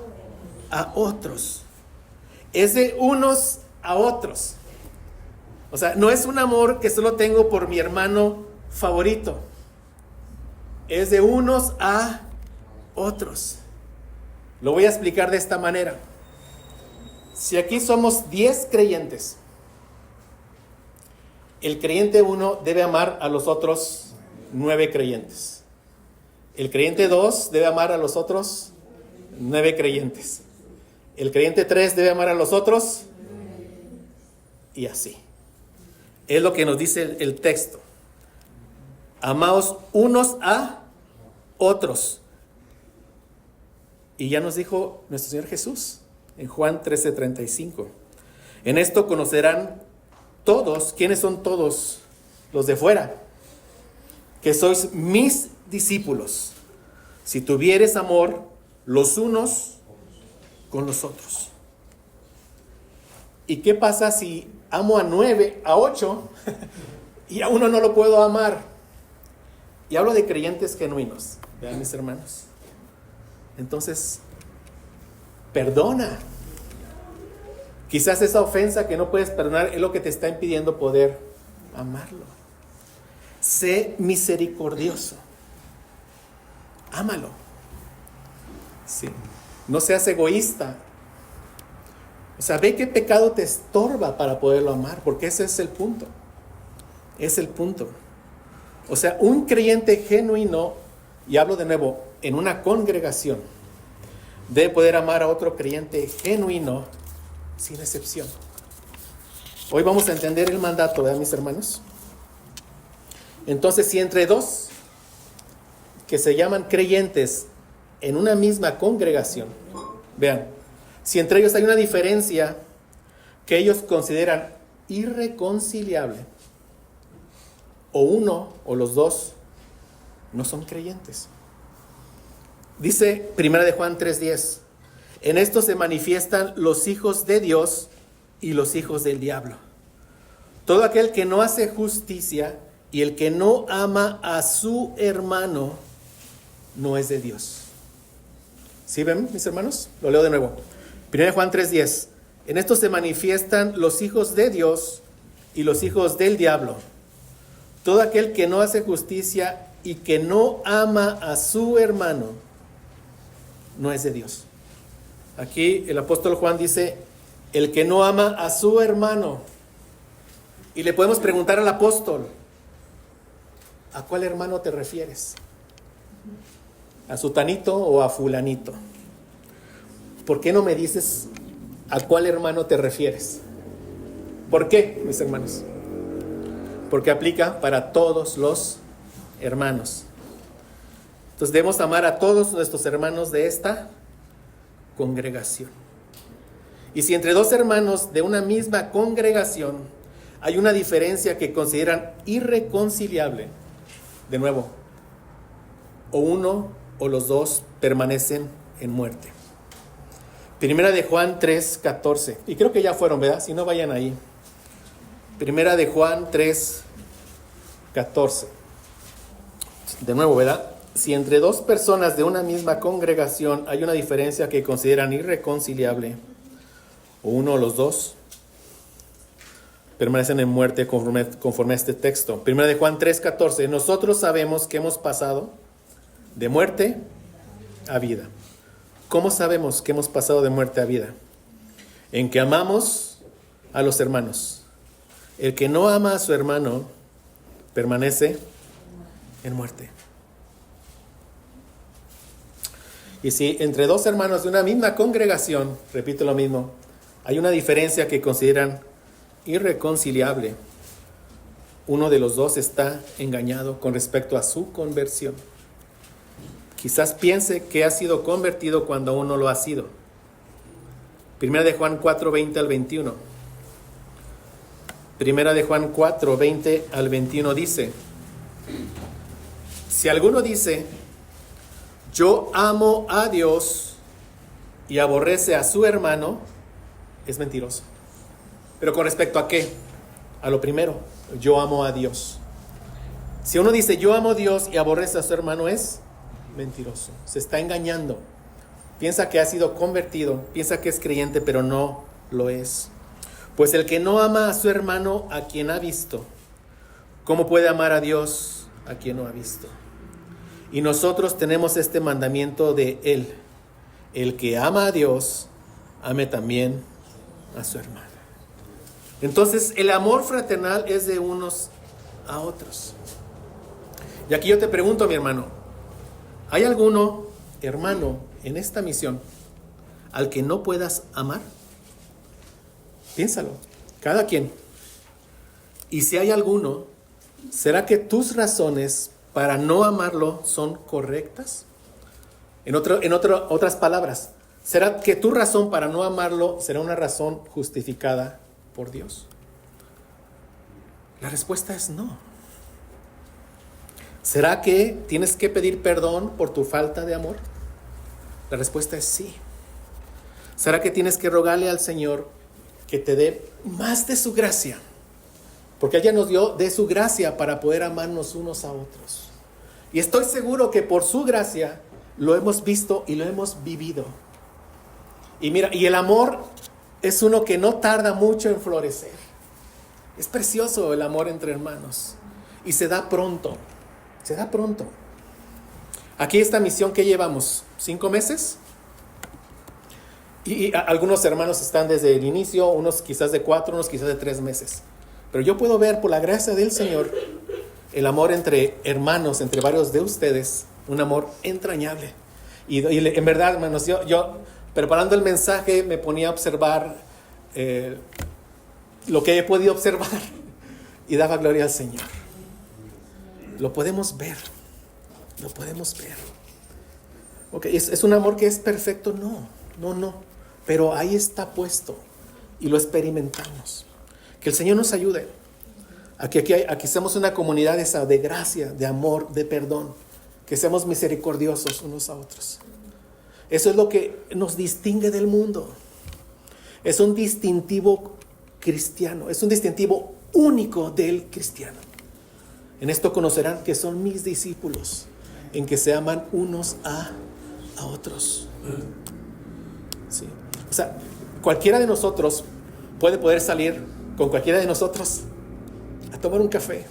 otros. Es de unos a otros. O sea, no es un amor que solo tengo por mi hermano favorito. Es de unos a otros. Lo voy a explicar de esta manera. Si aquí somos 10 creyentes, el creyente 1 debe amar a los otros 9 creyentes. El creyente 2 debe amar a los otros 9 creyentes. El creyente 3 debe amar a los otros y así. Es lo que nos dice el texto. Amaos unos a otros. Y ya nos dijo nuestro Señor Jesús en Juan 13:35. En esto conocerán todos, ¿quiénes son todos? Los de fuera, que sois mis discípulos, si tuvieres amor los unos con los otros. ¿Y qué pasa si amo a 9, a 8 y a uno no lo puedo amar? Y hablo de creyentes genuinos, vean mis hermanos. Entonces, perdona. Quizás esa ofensa que no puedes perdonar es lo que te está impidiendo poder amarlo. Sé misericordioso. Ámalo. Sí. No seas egoísta. O sea, ve qué pecado te estorba para poderlo amar, porque ese es el punto. Es el punto. O sea, un creyente genuino, y hablo de nuevo, en una congregación, debe poder amar a otro creyente genuino sin excepción. Hoy vamos a entender el mandato, ¿verdad, mis hermanos? Entonces, si entre dos que se llaman creyentes en una misma congregación, vean, si entre ellos hay una diferencia que ellos consideran irreconciliable, o uno o los dos no son creyentes. Dice 1 de Juan 3:10, en esto se manifiestan los hijos de Dios y los hijos del diablo. Todo aquel que no hace justicia y el que no ama a su hermano no es de Dios. ¿Sí ven, mis hermanos? Lo leo de nuevo. 1 de Juan 3:10, en esto se manifiestan los hijos de Dios y los hijos del diablo. Todo aquel que no hace justicia y que no ama a su hermano no es de Dios. Aquí el apóstol Juan dice, el que no ama a su hermano. Y le podemos preguntar al apóstol, ¿a cuál hermano te refieres? ¿A sutanito o a fulanito? ¿Por qué no me dices a cuál hermano te refieres? ¿Por qué, mis hermanos? Porque aplica para todos los hermanos. Entonces debemos amar a todos nuestros hermanos de esta congregación. Y si entre dos hermanos de una misma congregación hay una diferencia que consideran irreconciliable, de nuevo, o uno o los dos permanecen en muerte. Primera de Juan 3:14. Y creo que ya fueron, ¿verdad? Si no, vayan ahí. Primera de Juan 3:14. De nuevo, ¿verdad? Si entre dos personas de una misma congregación hay una diferencia que consideran irreconciliable, o uno o los dos permanecen en muerte conforme a este texto. Primera de Juan 3:14. Nosotros sabemos que hemos pasado de muerte a vida. ¿Cómo sabemos que hemos pasado de muerte a vida? En que amamos a los hermanos. El que no ama a su hermano permanece en muerte. Y si entre dos hermanos de una misma congregación, repito lo mismo, hay una diferencia que consideran irreconciliable, uno de los dos está engañado con respecto a su conversión. Quizás piense que ha sido convertido cuando aún no lo ha sido. Primera de Juan 4:20 al 21. Primera de Juan 4:20 al 21 dice: si alguno dice, yo amo a Dios y aborrece a su hermano, es mentiroso. ¿Pero con respecto a qué? A lo primero, yo amo a Dios. Si uno dice, yo amo a Dios y aborrece a su hermano, es mentiroso. Se está engañando. Piensa que ha sido convertido, piensa que es creyente, pero no lo es. Pues el que no ama a su hermano a quien ha visto, ¿cómo puede amar a Dios a quien no ha visto? Y nosotros tenemos este mandamiento de él: el que ama a Dios, ame también a su hermano. Entonces, el amor fraternal es de unos a otros. Y aquí yo te pregunto, mi hermano, ¿hay alguno, hermano, en esta misión al que no puedas amar? Piénsalo, cada quien. Y si hay alguno, ¿será que tus razones para no amarlo son correctas? En otras palabras, ¿será que tu razón para no amarlo será una razón justificada por Dios? La respuesta es no. ¿Será que tienes que pedir perdón por tu falta de amor? La respuesta es sí. ¿Será que tienes que rogarle al Señor que te dé más de su gracia? Porque ella nos dio de su gracia para poder amarnos unos a otros. Y estoy seguro que por su gracia lo hemos visto y lo hemos vivido. Y mira, y el amor es uno que no tarda mucho en florecer. Es precioso el amor entre hermanos. Y se da pronto. Se da pronto. Aquí esta misión que llevamos, 5 meses. Y algunos hermanos están desde el inicio, unos quizás de 4, unos quizás de 3 meses. Pero yo puedo ver por la gracia del Señor el amor entre hermanos, entre varios de ustedes, un amor entrañable. Y en verdad, hermanos, yo preparando el mensaje me ponía a observar lo que he podido observar y daba gloria al Señor. Lo podemos ver, lo podemos ver. Okay, ¿es un amor que es perfecto? No, pero ahí está puesto y lo experimentamos. Que el Señor nos ayude a que aquí seamos una comunidad de gracia, de amor, de perdón, que seamos misericordiosos unos a otros. Eso es lo que nos distingue del mundo. Es un distintivo cristiano, es un distintivo único del cristiano. En esto conocerán que son mis discípulos, en que se aman unos a otros. Sí. O sea, cualquiera de nosotros puede poder salir con cualquiera de nosotros a tomar un café,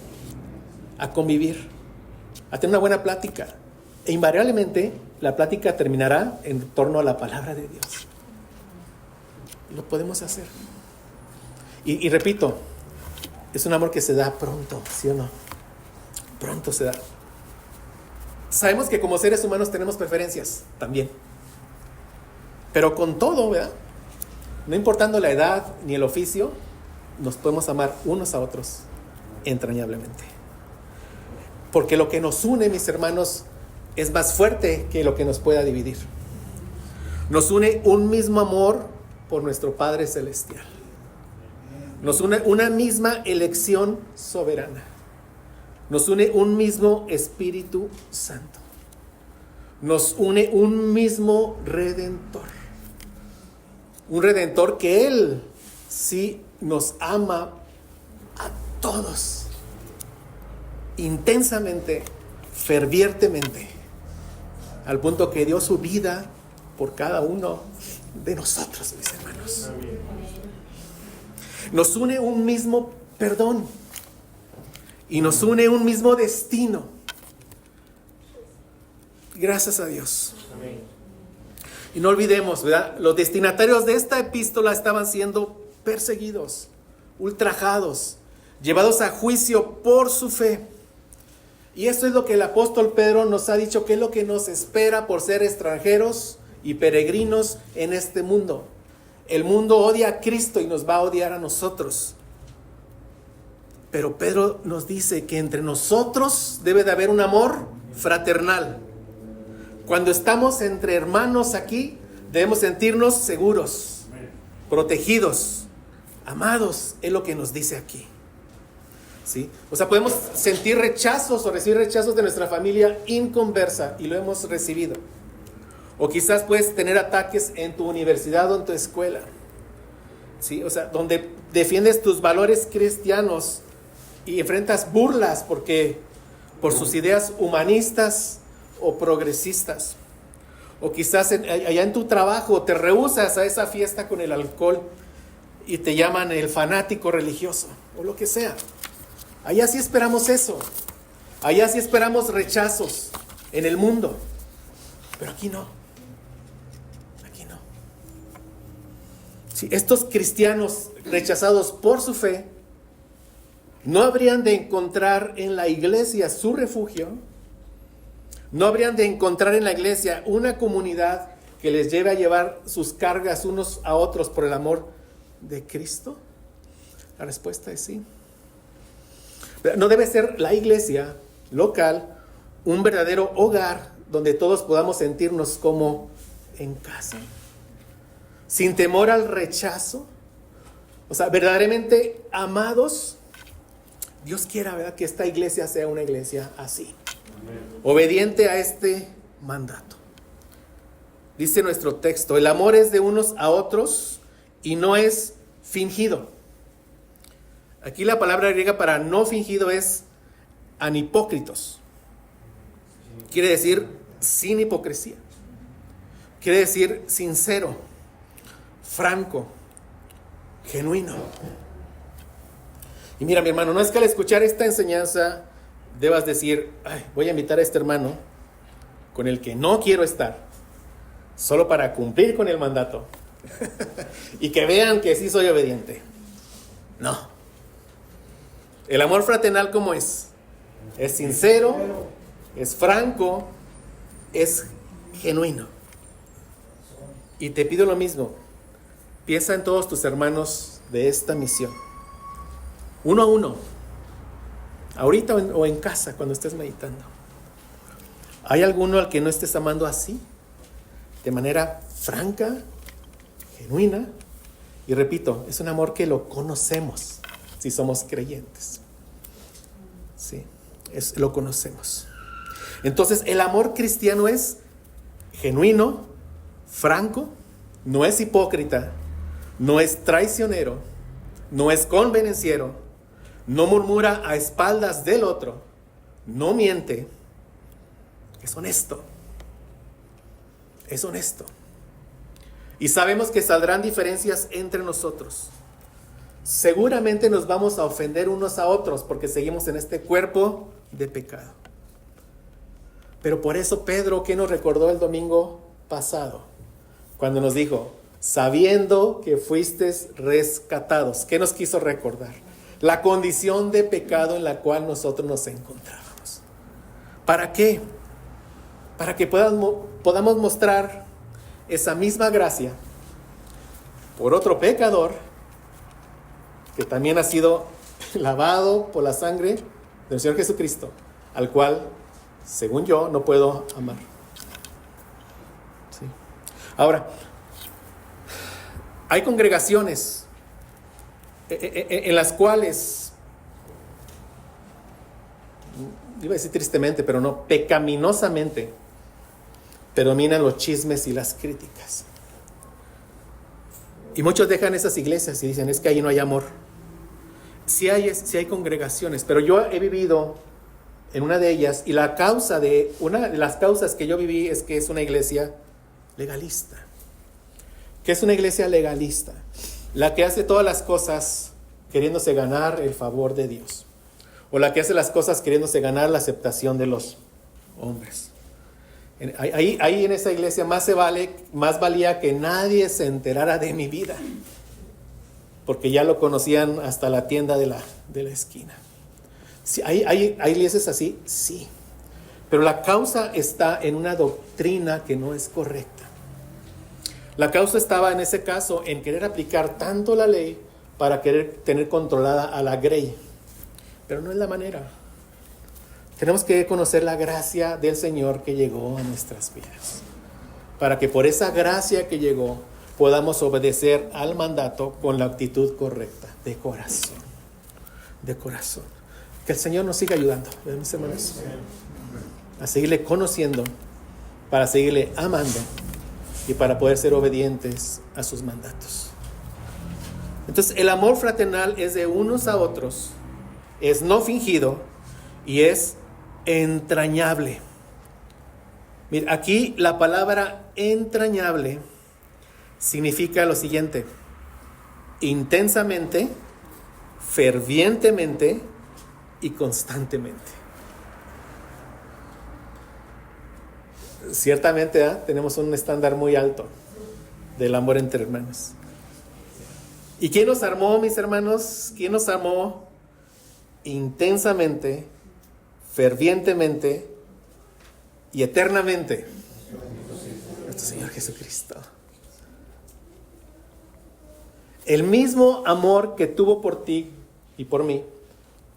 a convivir, a tener una buena plática. E invariablemente la plática terminará en torno a la palabra de Dios. Lo podemos hacer. Y repito, es un amor que se da pronto, ¿sí o no? Pronto se da. Sabemos que como seres humanos tenemos preferencias también. Pero con todo, ¿verdad? No importando la edad ni el oficio, nos podemos amar unos a otros entrañablemente. Porque lo que nos une, mis hermanos, es más fuerte que lo que nos pueda dividir. Nos une un mismo amor por nuestro Padre Celestial. Nos une una misma elección soberana. Nos une un mismo Espíritu Santo. Nos une un mismo Redentor. Un Redentor que Él sí nos ama a todos. Intensamente, fervientemente. Al punto que dio su vida por cada uno de nosotros, mis hermanos. Nos une un mismo perdón y nos une un mismo destino. Gracias a Dios. Y no olvidemos, ¿verdad? Los destinatarios de esta epístola estaban siendo perseguidos, ultrajados, llevados a juicio por su fe. Y esto es lo que el apóstol Pedro nos ha dicho, que es lo que nos espera por ser extranjeros y peregrinos en este mundo. El mundo odia a Cristo y nos va a odiar a nosotros. Pero Pedro nos dice que entre nosotros debe de haber un amor fraternal. Cuando estamos entre hermanos aquí, debemos sentirnos seguros, protegidos, amados, es lo que nos dice aquí. ¿Sí? O sea, podemos sentir rechazos o recibir rechazos de nuestra familia inconversa, y lo hemos recibido. O quizás puedes tener ataques en tu universidad o en tu escuela, ¿sí? O sea, donde defiendes tus valores cristianos y enfrentas burlas por sus ideas humanistas o progresistas. O quizás allá en tu trabajo te rehusas a esa fiesta con el alcohol y te llaman el fanático religioso, o lo que sea. Allá sí esperamos eso. Allá sí esperamos rechazos en el mundo. Pero aquí no. Aquí no. Si estos cristianos rechazados por su fe no habrían de encontrar en la iglesia su refugio, no habrían de encontrar en la iglesia una comunidad que les lleve a llevar sus cargas unos a otros por el amor de Cristo. La respuesta es sí. No debe ser la iglesia local un verdadero hogar donde todos podamos sentirnos como en casa, sin temor al rechazo. O sea, verdaderamente amados. Dios quiera, ¿verdad?, que esta iglesia sea una iglesia así, obediente a este mandato. Dice nuestro texto: el amor es de unos a otros y no es fingido. Aquí la palabra griega para no fingido es anhipócritos. Quiere decir sin hipocresía. Quiere decir sincero, franco, genuino. Y mira, mi hermano, no es que al escuchar esta enseñanza debas decir: ay, voy a invitar a este hermano con el que no quiero estar, solo para cumplir con el mandato y que vean que sí soy obediente. No. El amor fraternal, ¿cómo es? Es sincero, es franco, es genuino. Y te pido lo mismo. Piensa en todos tus hermanos de esta misión, uno a uno, ahorita o en casa cuando estés meditando. ¿Hay alguno al que no estés amando así? De manera franca, genuina. Y repito, es un amor que lo conocemos si somos creyentes. Sí, lo conocemos. Entonces, el amor cristiano es genuino, franco, no es hipócrita, no es traicionero, no es convenenciero, no murmura a espaldas del otro, no miente, es honesto. Es honesto. Y sabemos que saldrán diferencias entre nosotros. Seguramente nos vamos a ofender unos a otros porque seguimos en este cuerpo de pecado. Pero por eso Pedro, ¿qué nos recordó el domingo pasado? Cuando nos dijo: sabiendo que fuisteis rescatados. ¿Qué nos quiso recordar? La condición de pecado en la cual nosotros nos encontrábamos. ¿Para qué? Para que podamos mostrar esa misma gracia por otro pecador que también ha sido lavado por la sangre del Señor Jesucristo, al cual, según yo, no puedo amar. ¿Sí? Ahora, hay congregaciones en las cuales, iba a decir tristemente, pero no, pecaminosamente, predominan los chismes y las críticas. Y muchos dejan esas iglesias y dicen, es que ahí no hay amor. Sí hay congregaciones, pero yo he vivido en una de ellas, y una de las causas que yo viví es que es una iglesia legalista. ¿Qué es una iglesia legalista? La que hace todas las cosas queriéndose ganar el favor de Dios, o la que hace las cosas queriéndose ganar la aceptación de los hombres. Ahí en esa iglesia más valía que nadie se enterara de mi vida, porque ya lo conocían hasta la tienda de la esquina. Sí, ¿hay iglesias así? Sí. Pero la causa está en una doctrina que no es correcta. La causa estaba en ese caso en querer aplicar tanto la ley para querer tener controlada a la grey. Pero no es la manera. Tenemos que conocer la gracia del Señor que llegó a nuestras vidas, para que por esa gracia que llegó podamos obedecer al mandato con la actitud correcta, de corazón. De corazón. Que el Señor nos siga ayudando, ¿verdad, mis hermanos? A seguirle conociendo, para seguirle amando y para poder ser obedientes a sus mandatos. Entonces, el amor fraternal es de unos a otros, es no fingido y es entrañable. Mira, aquí la palabra entrañable significa lo siguiente: intensamente, fervientemente y constantemente. Ciertamente, tenemos un estándar muy alto del amor entre hermanos. ¿Y quién nos armó, mis hermanos? ¿Quién nos amó intensamente, fervientemente y eternamente? Nuestro Señor Jesucristo. El mismo amor que tuvo por ti y por mí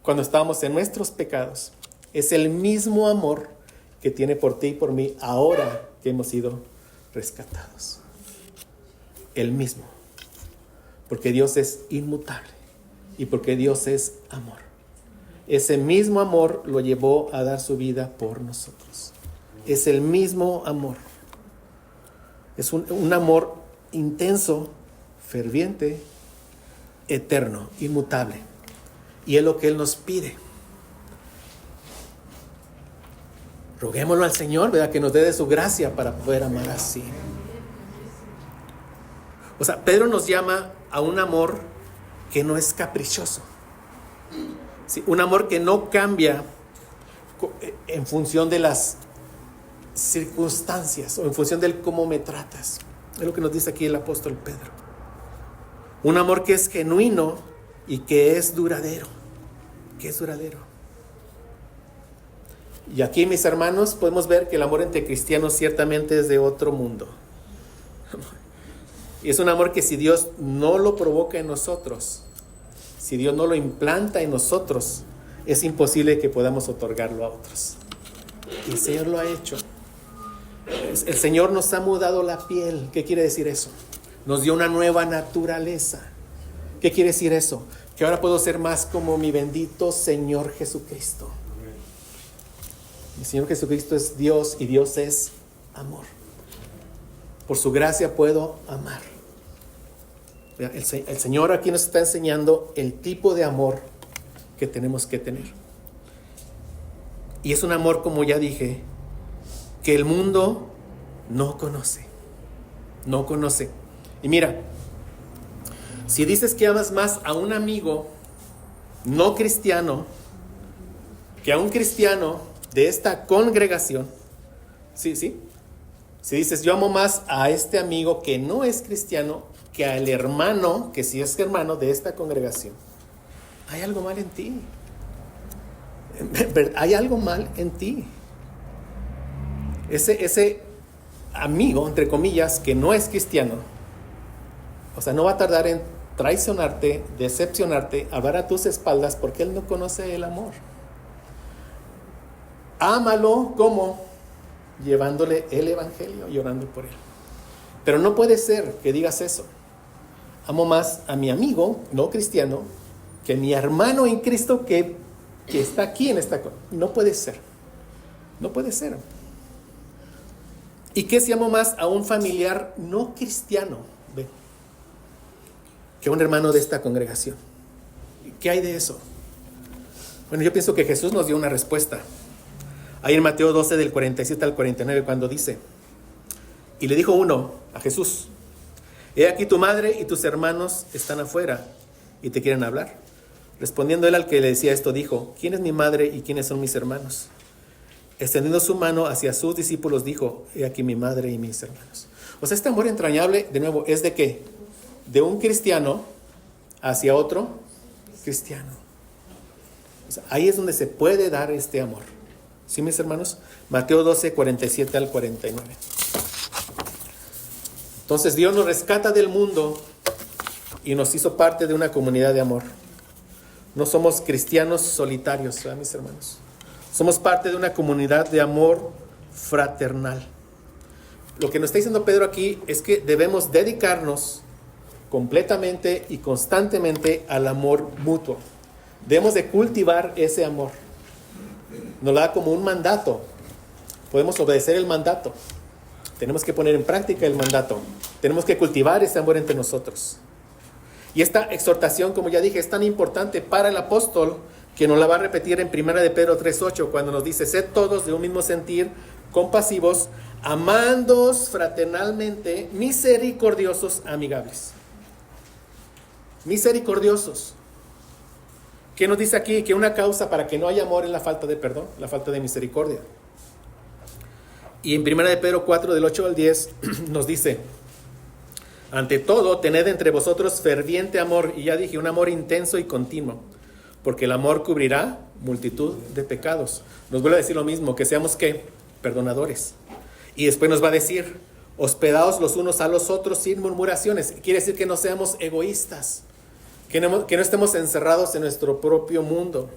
cuando estábamos en nuestros pecados es el mismo amor que tiene por ti y por mí ahora que hemos sido rescatados. El mismo. Porque Dios es inmutable y porque Dios es amor. Ese mismo amor lo llevó a dar su vida por nosotros. Es el mismo amor. Es un amor intenso, ferviente, eterno, inmutable. Y es lo que Él nos pide. Roguémoslo al Señor, ¿verdad?, que nos dé de su gracia para poder amar así. O sea, Pedro nos llama a un amor que no es caprichoso. Sí, un amor que no cambia en función de las circunstancias o en función de cómo me tratas. Es lo que nos dice aquí el apóstol Pedro. Un amor que es genuino y que es duradero. Que es duradero. Y aquí, mis hermanos, podemos ver que el amor entre cristianos ciertamente es de otro mundo. Y es un amor que si Dios no lo provoca en nosotros, si Dios no lo implanta en nosotros, es imposible que podamos otorgarlo a otros. Y el Señor lo ha hecho. El Señor nos ha mudado la piel. ¿Qué quiere decir eso? Nos dio una nueva naturaleza. ¿Qué quiere decir eso? Que ahora puedo ser más como mi bendito Señor Jesucristo. Mi Señor Jesucristo es Dios y Dios es amor. Por su gracia puedo amar. El Señor aquí nos está enseñando el tipo de amor que tenemos que tener. Y es un amor, como ya dije, que el mundo no conoce. No conoce. Y mira, si dices que amas más a un amigo no cristiano que a un cristiano de esta congregación, sí. Si dices, yo amo más a este amigo que no es cristiano que al hermano, que sí es hermano de esta congregación, hay algo mal en ti. Hay algo mal en ti. Ese amigo, entre comillas, que no es cristiano, o sea, no va a tardar en traicionarte, decepcionarte, hablar a tus espaldas porque él no conoce el amor. Ámalo, ¿cómo? Llevándole el evangelio y orando por él. Pero no puede ser que digas eso. Amo más a mi amigo no cristiano que mi hermano en Cristo que está aquí en esta cosa. No puede ser. No puede ser. ¿Y qué si amo más a un familiar no cristiano que a un hermano de esta congregación? ¿Qué hay de eso? Bueno, yo pienso que Jesús nos dio una respuesta. Ahí en Mateo 12 del 47 al 49 cuando dice: y le dijo uno a Jesús: he aquí tu madre y tus hermanos están afuera y te quieren hablar. Respondiendo él al que le decía esto, dijo: ¿quién es mi madre y quiénes son mis hermanos? Extendiendo su mano hacia sus discípulos, dijo: he aquí mi madre y mis hermanos. O sea, este amor entrañable, de nuevo, es de ¿qué? De un cristiano hacia otro cristiano. O sea, ahí es donde se puede dar este amor. ¿Sí, mis hermanos? Mateo 12, 47 al 49. Entonces Dios nos rescata del mundo y nos hizo parte de una comunidad de amor. No somos cristianos solitarios, ¿verdad, mis hermanos? Somos parte de una comunidad de amor fraternal. Lo que nos está diciendo Pedro aquí es que debemos dedicarnos completamente y constantemente al amor mutuo. Debemos de cultivar ese amor. Nos lo da como un mandato. Podemos obedecer el mandato. Tenemos que poner en práctica el mandato. Tenemos que cultivar ese amor entre nosotros. Y esta exhortación, como ya dije, es tan importante para el apóstol que nos la va a repetir en 1 de Pedro 3:8, cuando nos dice: sed todos de un mismo sentir, compasivos, amándoos fraternalmente, misericordiosos, amigables. Misericordiosos. ¿Qué nos dice aquí? Que una causa para que no haya amor es la falta de perdón, la falta de misericordia. Y en 1 de Pedro 4, del 8 al 10, nos dice: ante todo, tened entre vosotros ferviente amor, y ya dije, un amor intenso y continuo, porque el amor cubrirá multitud de pecados. Nos vuelve a decir lo mismo, que seamos ¿qué? Perdonadores. Y después nos va a decir: hospedaos los unos a los otros sin murmuraciones. Quiere decir que no seamos egoístas, que no estemos encerrados en nuestro propio mundo.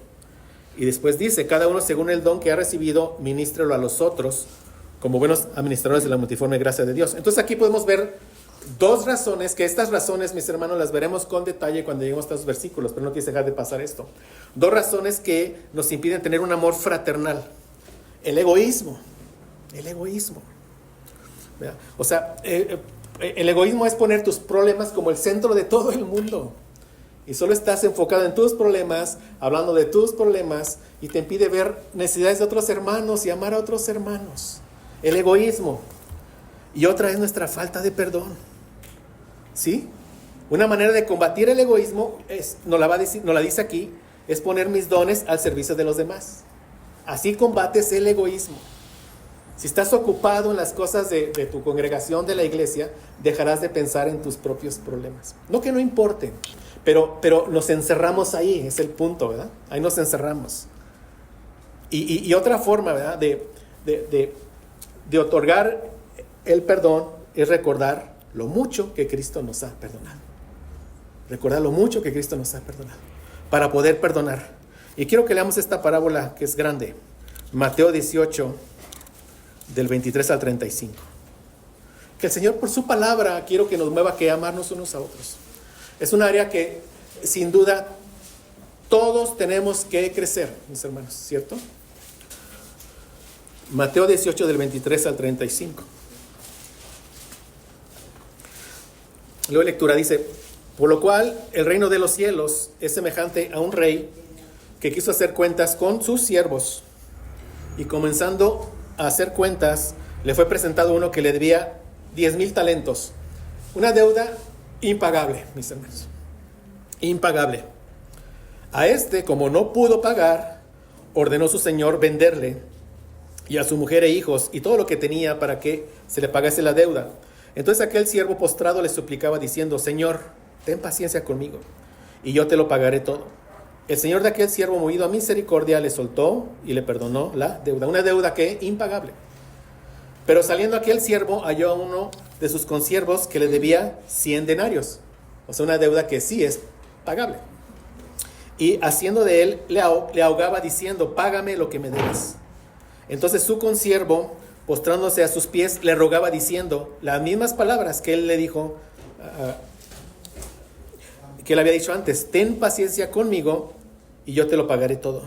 Y después dice: cada uno según el don que ha recibido, ministrelo a los otros, como buenos administradores de la multiforme gracia de Dios. Entonces aquí podemos ver dos razones, que estas razones, mis hermanos, las veremos con detalle cuando lleguemos a estos versículos, pero no quise dejar de pasar esto. Dos razones que nos impiden tener un amor fraternal. El egoísmo. El egoísmo. ¿Verdad? O sea, el egoísmo es poner tus problemas como el centro de todo el mundo. Y solo estás enfocado en tus problemas, hablando de tus problemas, y te impide ver necesidades de otros hermanos y amar a otros hermanos. El egoísmo. Y otra es nuestra falta de perdón. ¿Sí? Una manera de combatir el egoísmo, nos la dice aquí, es poner mis dones al servicio de los demás. Así combates el egoísmo. Si estás ocupado en las cosas de tu congregación, de la iglesia, dejarás de pensar en tus propios problemas. No que no importen, pero nos encerramos ahí, es el punto, ¿verdad? Ahí nos encerramos. Y otra forma, ¿verdad? De otorgar el perdón es recordar lo mucho que Cristo nos ha perdonado. Recordar lo mucho que Cristo nos ha perdonado para poder perdonar. Y quiero que leamos esta parábola que es grande. Mateo 18, del 23 al 35. Que el Señor, por su palabra, quiero que nos mueva que amarnos unos a otros. Es un área que, sin duda, todos tenemos que crecer, mis hermanos, ¿cierto? Mateo 18, del 23 al 35. Luego lectura dice: por lo cual el reino de los cielos es semejante a un rey que quiso hacer cuentas con sus siervos, y comenzando a hacer cuentas, le fue presentado uno que le debía 10,000 talentos. Una deuda impagable, mis hermanos. Impagable. A este, como no pudo pagar, ordenó su señor venderle, y a su mujer e hijos, y todo lo que tenía, para que se le pagase la deuda. Entonces aquel siervo postrado le suplicaba diciendo: Señor, ten paciencia conmigo, y yo te lo pagaré todo. El señor de aquel siervo, movido a misericordia, le soltó y le perdonó la deuda. Una deuda que impagable. Pero saliendo aquel siervo, halló a uno de sus consiervos que le debía 100 denarios. O sea, una deuda que sí es pagable. Y haciendo de él, le ahogaba diciendo, págame lo que me debes. Entonces su consiervo, postrándose a sus pies, le rogaba diciendo las mismas palabras que él le dijo, que él había dicho antes: ten paciencia conmigo y yo te lo pagaré todo.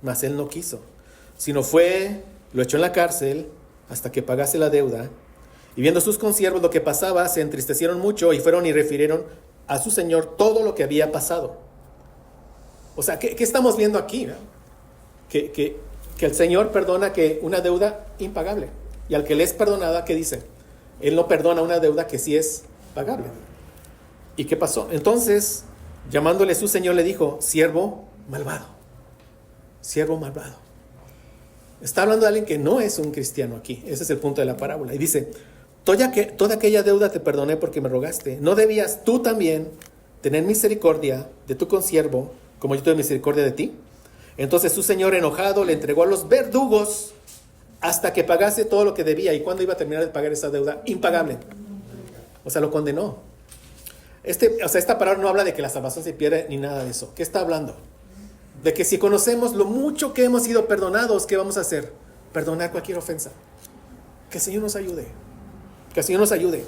Mas él no quiso, sino lo echó en la cárcel hasta que pagase la deuda. Y viendo sus consiervos lo que pasaba, se entristecieron mucho y fueron y refirieron a su señor todo lo que había pasado. O sea, ¿qué estamos viendo aquí? ¿No? Que el Señor perdona que una deuda impagable. Y al que le es perdonada, ¿qué dice? Él no perdona una deuda que sí es pagable. ¿Y qué pasó? Entonces, llamándole su señor, le dijo: siervo malvado. Siervo malvado. Está hablando de alguien que no es un cristiano aquí. Ese es el punto de la parábola. Y dice: toda aquella deuda te perdoné porque me rogaste. ¿No debías tú también tener misericordia de tu consiervo, como yo tuve misericordia de ti? Entonces su señor, enojado, le entregó a los verdugos hasta que pagase todo lo que debía. ¿Y cuándo iba a terminar de pagar esa deuda impagable? O sea, lo condenó. Esta palabra no habla de que la salvación se pierde ni nada de eso. ¿Qué está hablando? De que si conocemos lo mucho que hemos sido perdonados, ¿qué vamos a hacer? Perdonar cualquier ofensa. Que el Señor nos ayude. Que el Señor nos ayude.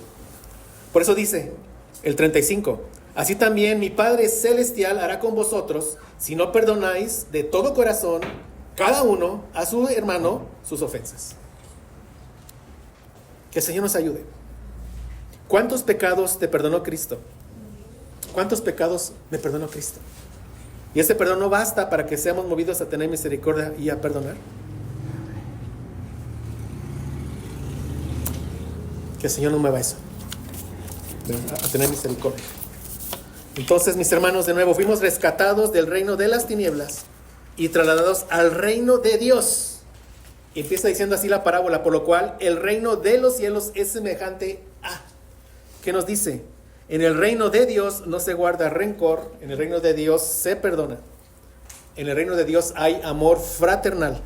Por eso dice el 35: así también mi Padre Celestial hará con vosotros, si no perdonáis de todo corazón cada uno a su hermano sus ofensas. Que el Señor nos ayude. ¿Cuántos pecados te perdonó Cristo? ¿Cuántos pecados me perdonó Cristo? Y ese perdón no basta para que seamos movidos a tener misericordia y a perdonar. Que el Señor no mueva eso, a tener misericordia. Entonces, mis hermanos, de nuevo, fuimos rescatados del reino de las tinieblas y trasladados al reino de Dios. Y empieza diciendo así la parábola: por lo cual el reino de los cielos es semejante a... ¿Qué nos dice? En el reino de Dios no se guarda rencor, en el reino de Dios se perdona. En el reino de Dios hay amor fraternal.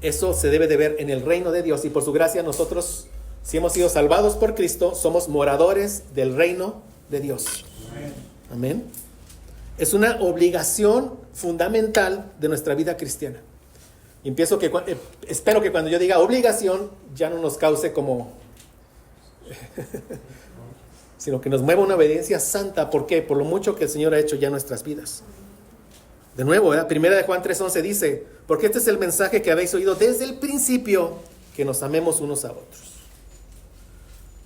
Eso se debe de ver en el reino de Dios, y por su gracia nosotros, si hemos sido salvados por Cristo, somos moradores del reino de Dios. Amén. Es una obligación fundamental de nuestra vida cristiana. Y espero que cuando yo diga obligación ya no nos cause como sino que nos mueva una obediencia santa. ¿Por qué? Por lo mucho que el Señor ha hecho ya en nuestras vidas. De nuevo, Primera de Juan 3:11 dice: porque este es el mensaje que habéis oído desde el principio, que nos amemos unos a otros.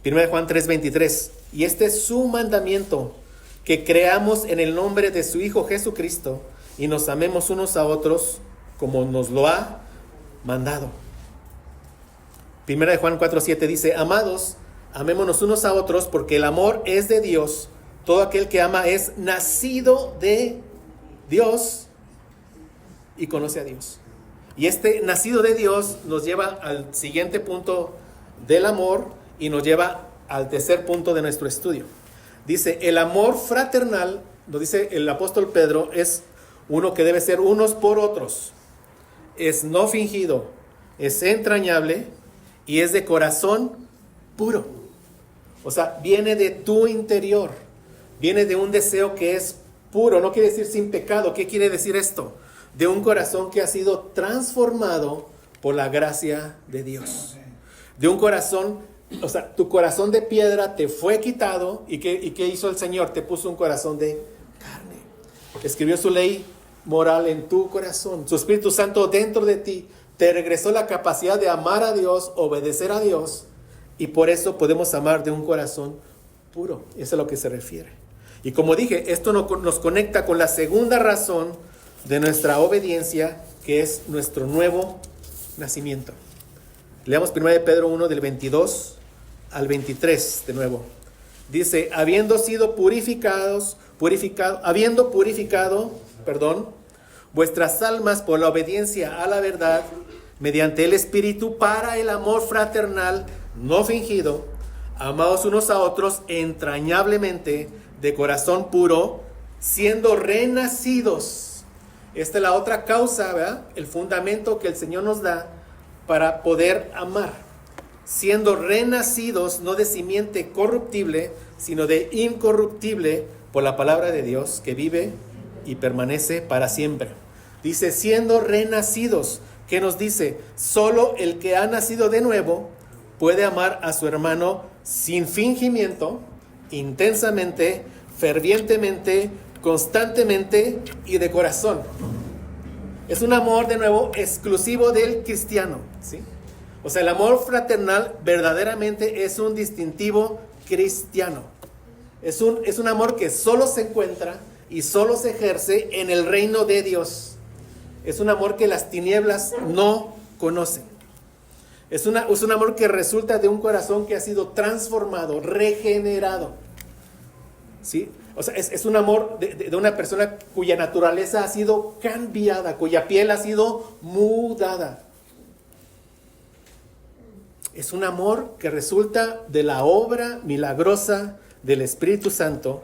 Primera de Juan 3:23: y este es su mandamiento, que creamos en el nombre de su Hijo Jesucristo y nos amemos unos a otros como nos lo ha mandado. Primera de Juan 4:7 dice: amados, amémonos unos a otros, porque el amor es de Dios. Todo aquel que ama es nacido de Dios y conoce a Dios. Y este nacido de Dios nos lleva al siguiente punto del amor y nos lleva al tercer punto de nuestro estudio. Dice: el amor fraternal, nos dice el apóstol Pedro, es uno que debe ser unos por otros. Es no fingido, es entrañable y es de corazón puro. O sea, viene de tu interior, viene de un deseo que es puro. No quiere decir sin pecado. ¿Qué quiere decir esto? De un corazón que ha sido transformado por la gracia de Dios. De un corazón, o sea, tu corazón de piedra te fue quitado. ¿Y qué hizo el Señor? Te puso un corazón de carne. Escribió su ley moral en tu corazón. Su Espíritu Santo dentro de ti te regresó la capacidad de amar a Dios, obedecer a Dios. Y por eso podemos amar de un corazón puro. Eso es a lo que se refiere. Y como dije, esto nos conecta con la segunda razón de nuestra obediencia, que es nuestro nuevo nacimiento. Leamos 1 Pedro 1 del 22 al 23 de nuevo. Dice: habiendo purificado vuestras almas por la obediencia a la verdad, mediante el Espíritu, para el amor fraternal no fingido, amaos unos a otros entrañablemente, de corazón puro, siendo renacidos. Esta es la otra causa, ¿verdad? El fundamento que el Señor nos da para poder amar. siendo renacidos no de simiente corruptible, sino de incorruptible por la palabra de Dios que vive y permanece para siempre. Dice, siendo renacidos. ¿Qué nos dice? Solo el que ha nacido de nuevo puede amar a su hermano sin fingimiento, intensamente, fervientemente, constantemente y de corazón. Es un amor, de nuevo, exclusivo del cristiano, ¿sí? O sea, el amor fraternal verdaderamente es un distintivo cristiano. Es un amor que solo se encuentra y solo se ejerce en el reino de Dios. Es un amor que las tinieblas no conocen. Es un amor que resulta de un corazón que ha sido transformado, regenerado, ¿sí? O sea, es un amor de una persona cuya naturaleza ha sido cambiada, cuya piel ha sido mudada. Es un amor que resulta de la obra milagrosa del Espíritu Santo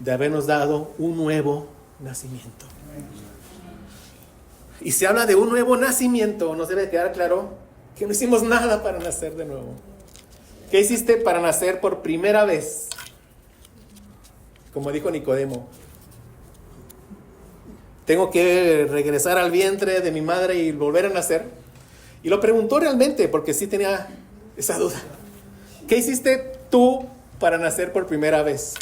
de habernos dado un nuevo nacimiento. Y se habla de un nuevo nacimiento, nos debe quedar claro que no hicimos nada para nacer de nuevo. ¿Qué hiciste para nacer por primera vez? Como dijo Nicodemo, tengo que regresar al vientre de mi madre y volver a nacer. Y lo preguntó realmente porque sí tenía esa duda. ¿Qué hiciste tú para nacer por primera vez?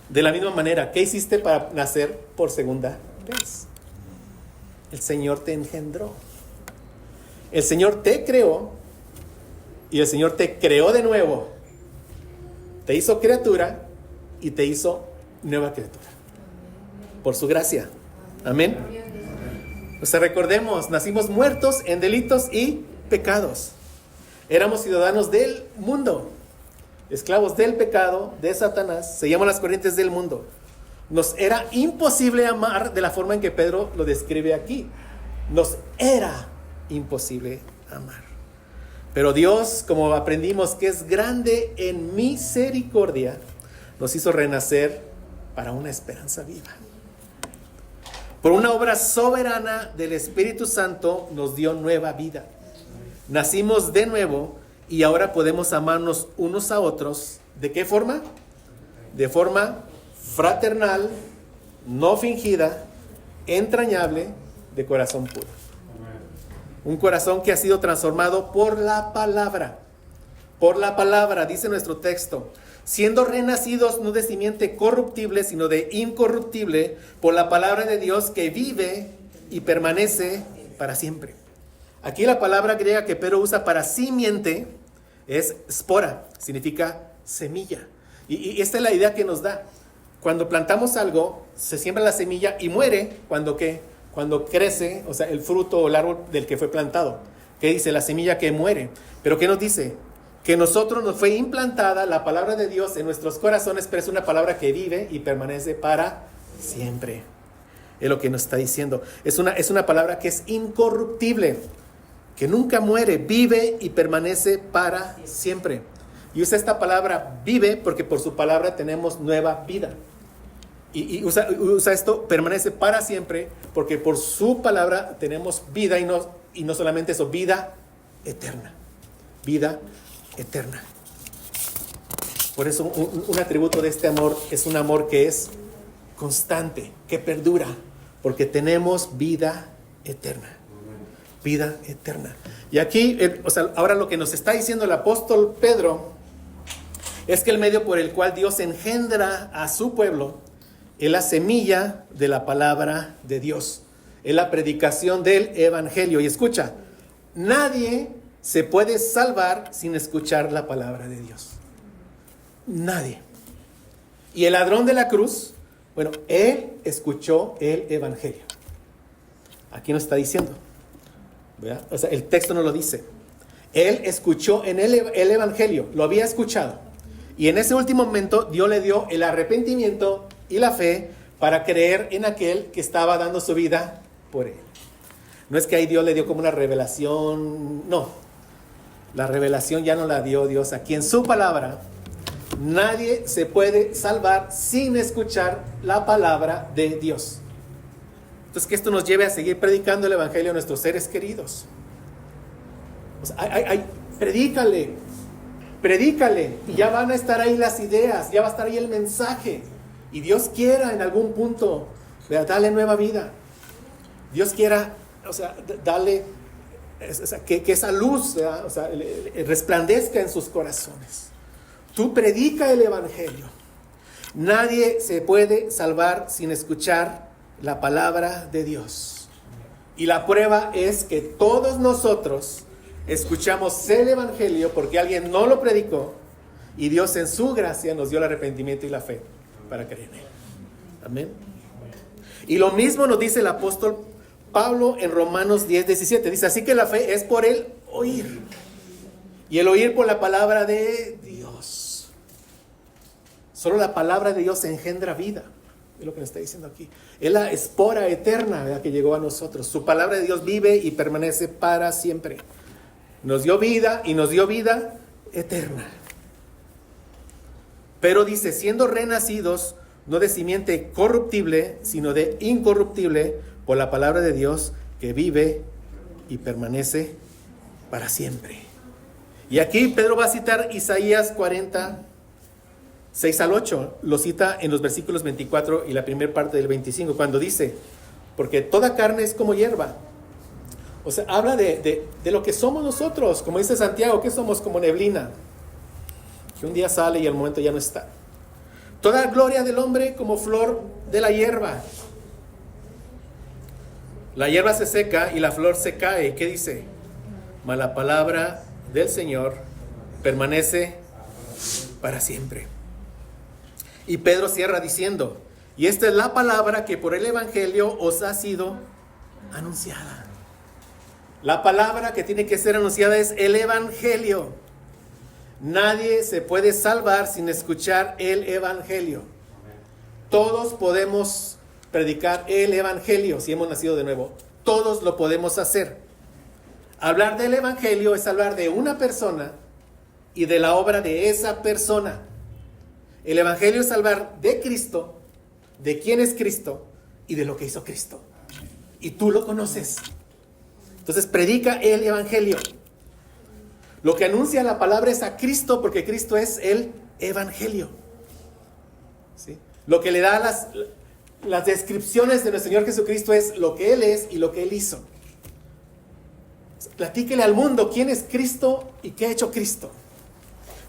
De la misma manera, ¿qué hiciste para nacer por segunda vez? El Señor te engendró. El Señor te creó y el Señor te creó de nuevo. Te hizo criatura y te hizo nueva criatura. Por su gracia. Amén. O sea, recordemos, nacimos muertos en delitos y pecados. Éramos ciudadanos del mundo, esclavos del pecado, de Satanás, seguíamos las corrientes del mundo. Nos era imposible amar de la forma en que Pedro lo describe aquí. Nos era imposible amar. Pero Dios, como aprendimos que es grande en misericordia, nos hizo renacer para una esperanza viva. Por una obra soberana del Espíritu Santo nos dio nueva vida. Nacimos de nuevo y ahora podemos amarnos unos a otros. ¿De qué forma? De forma fraternal, no fingida, entrañable, de corazón puro. Un corazón que ha sido transformado por la palabra. Por la palabra, dice nuestro texto. Siendo renacidos no de simiente corruptible, sino de incorruptible, por la palabra de Dios que vive y permanece para siempre. Aquí la palabra griega que Pedro usa para simiente es spora, significa semilla. Y esta es la idea que nos da. Cuando plantamos algo, se siembra la semilla y muere cuando ¿qué? Cuando crece, o sea, el fruto o el árbol del que fue plantado. ¿Qué dice? La semilla que muere. ¿Pero qué nos dice? Que nosotros nos fue implantada la palabra de Dios en nuestros corazones, pero es una palabra que vive y permanece para siempre. Es lo que nos está diciendo. Es una palabra que es incorruptible, que nunca muere, vive y permanece para siempre. Y usa esta palabra vive porque por su palabra tenemos nueva vida. Y usa esto, permanece para siempre, porque por su palabra tenemos vida y no solamente eso, vida eterna. Vida eterna. Por eso un atributo de este amor es un amor que es constante, que perdura, porque tenemos vida eterna. Vida eterna. Y aquí, ahora lo que nos está diciendo el apóstol Pedro es que el medio por el cual Dios engendra a su pueblo es la semilla de la palabra de Dios, es la predicación del evangelio. Y escucha, nadie se puede salvar sin escuchar la palabra de Dios. Nadie. Y el ladrón de la cruz, bueno, él escuchó el evangelio. Aquí nos está diciendo, ¿verdad? O sea, el texto no lo dice. Él escuchó en el evangelio, lo había escuchado. Y en ese último momento Dios le dio el arrepentimiento y la fe para creer en aquel que estaba dando su vida por él. No es que ahí Dios le dio como una revelación, no. La revelación ya no la dio Dios aquí en su palabra. Nadie se puede salvar sin escuchar la palabra de Dios. Entonces, que esto nos lleve a seguir predicando el evangelio a nuestros seres queridos. O sea, Predícale, y ya van a estar ahí las ideas, ya va a estar ahí el mensaje. Y Dios quiera en algún punto, ¿verdad?, darle nueva vida. Dios quiera, darle, que esa luz, ¿verdad?, resplandezca en sus corazones. Tú predica el evangelio. Nadie se puede salvar sin escuchar la palabra de Dios. Y la prueba es que todos nosotros escuchamos el evangelio porque alguien no lo predicó y Dios en su gracia nos dio el arrepentimiento y la fe para creer en él. Amén. Y lo mismo nos dice el apóstol Pablo en Romanos 10:17. Dice, así que la fe es por el oír. Y el oír por la palabra de Dios. Solo la palabra de Dios engendra vida. Es lo que nos está diciendo aquí. Es la espora eterna, ¿verdad?, que llegó a nosotros. Su palabra de Dios vive y permanece para siempre. Nos dio vida y nos dio vida eterna. Pero dice, siendo renacidos, no de simiente corruptible, sino de incorruptible, por la palabra de Dios que vive y permanece para siempre. Y aquí Pedro va a citar Isaías 40, 6-8. Lo cita en los versículos 24 y la primera parte del 25, cuando dice, porque toda carne es como hierba. O sea, habla de lo que somos nosotros. Como dice Santiago, que somos como neblina, que un día sale y al momento ya no está. Toda gloria del hombre como flor de la hierba. La hierba se seca y la flor se cae. ¿Qué dice? Mas la palabra del Señor permanece para siempre. Y Pedro cierra diciendo, y esta es la palabra que por el evangelio os ha sido anunciada. La palabra que tiene que ser anunciada es el evangelio. Nadie se puede salvar sin escuchar el evangelio. Todos podemos predicar el evangelio si hemos nacido de nuevo. Todos lo podemos hacer. Hablar del evangelio es hablar de una persona y de la obra de esa persona. El evangelio es hablar de Cristo, de quién es Cristo y de lo que hizo Cristo. Y tú lo conoces. Entonces predica el evangelio. Lo que anuncia la palabra es a Cristo, porque Cristo es el evangelio. ¿Sí? Lo que le da las descripciones de nuestro Señor Jesucristo es lo que Él es y lo que Él hizo. Platíquele al mundo quién es Cristo y qué ha hecho Cristo.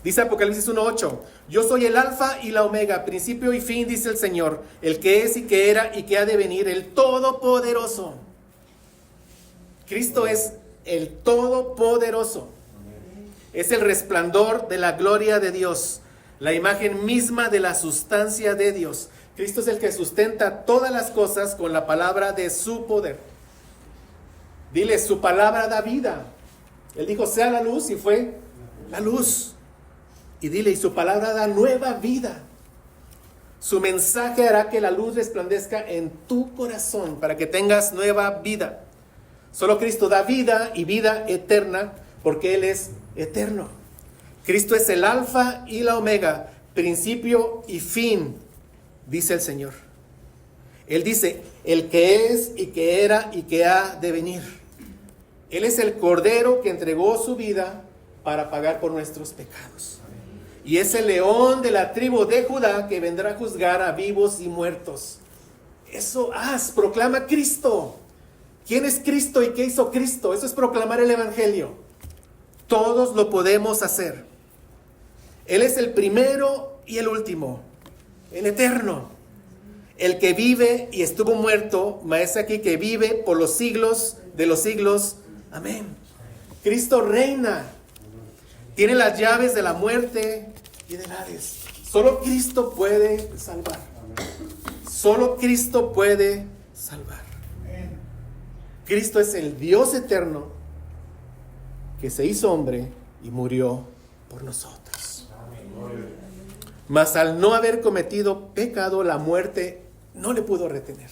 Dice Apocalipsis 1:8, yo soy el alfa y la omega, principio y fin, dice el Señor, el que es y que era y que ha de venir, el todopoderoso. Cristo es el todopoderoso. Es el resplandor de la gloria de Dios, la imagen misma de la sustancia de Dios. Cristo es el que sustenta todas las cosas con la palabra de su poder. Dile, su palabra da vida. Él dijo, sea la luz, y fue la luz. Y dile, y su palabra da nueva vida. Su mensaje hará que la luz resplandezca en tu corazón para que tengas nueva vida. Solo Cristo da vida y vida eterna porque Él es eterno. Cristo es el alfa y la omega, principio y fin, dice el Señor. Él dice, el que es y que era y que ha de venir. Él es el Cordero que entregó su vida para pagar por nuestros pecados. Y es el león de la tribu de Judá que vendrá a juzgar a vivos y muertos. Eso proclama Cristo. ¿Quién es Cristo y qué hizo Cristo? Eso es proclamar el evangelio. Todos lo podemos hacer. Él es el primero y el último, el eterno, el que vive y estuvo muerto, mas aquí que vive por los siglos de los siglos. Amén. Cristo reina. Tiene las llaves de la muerte y del Hades. Solo Cristo puede salvar. Solo Cristo puede salvar. Cristo es el Dios eterno que se hizo hombre y murió por nosotros. Mas al no haber cometido pecado, la muerte no le pudo retener.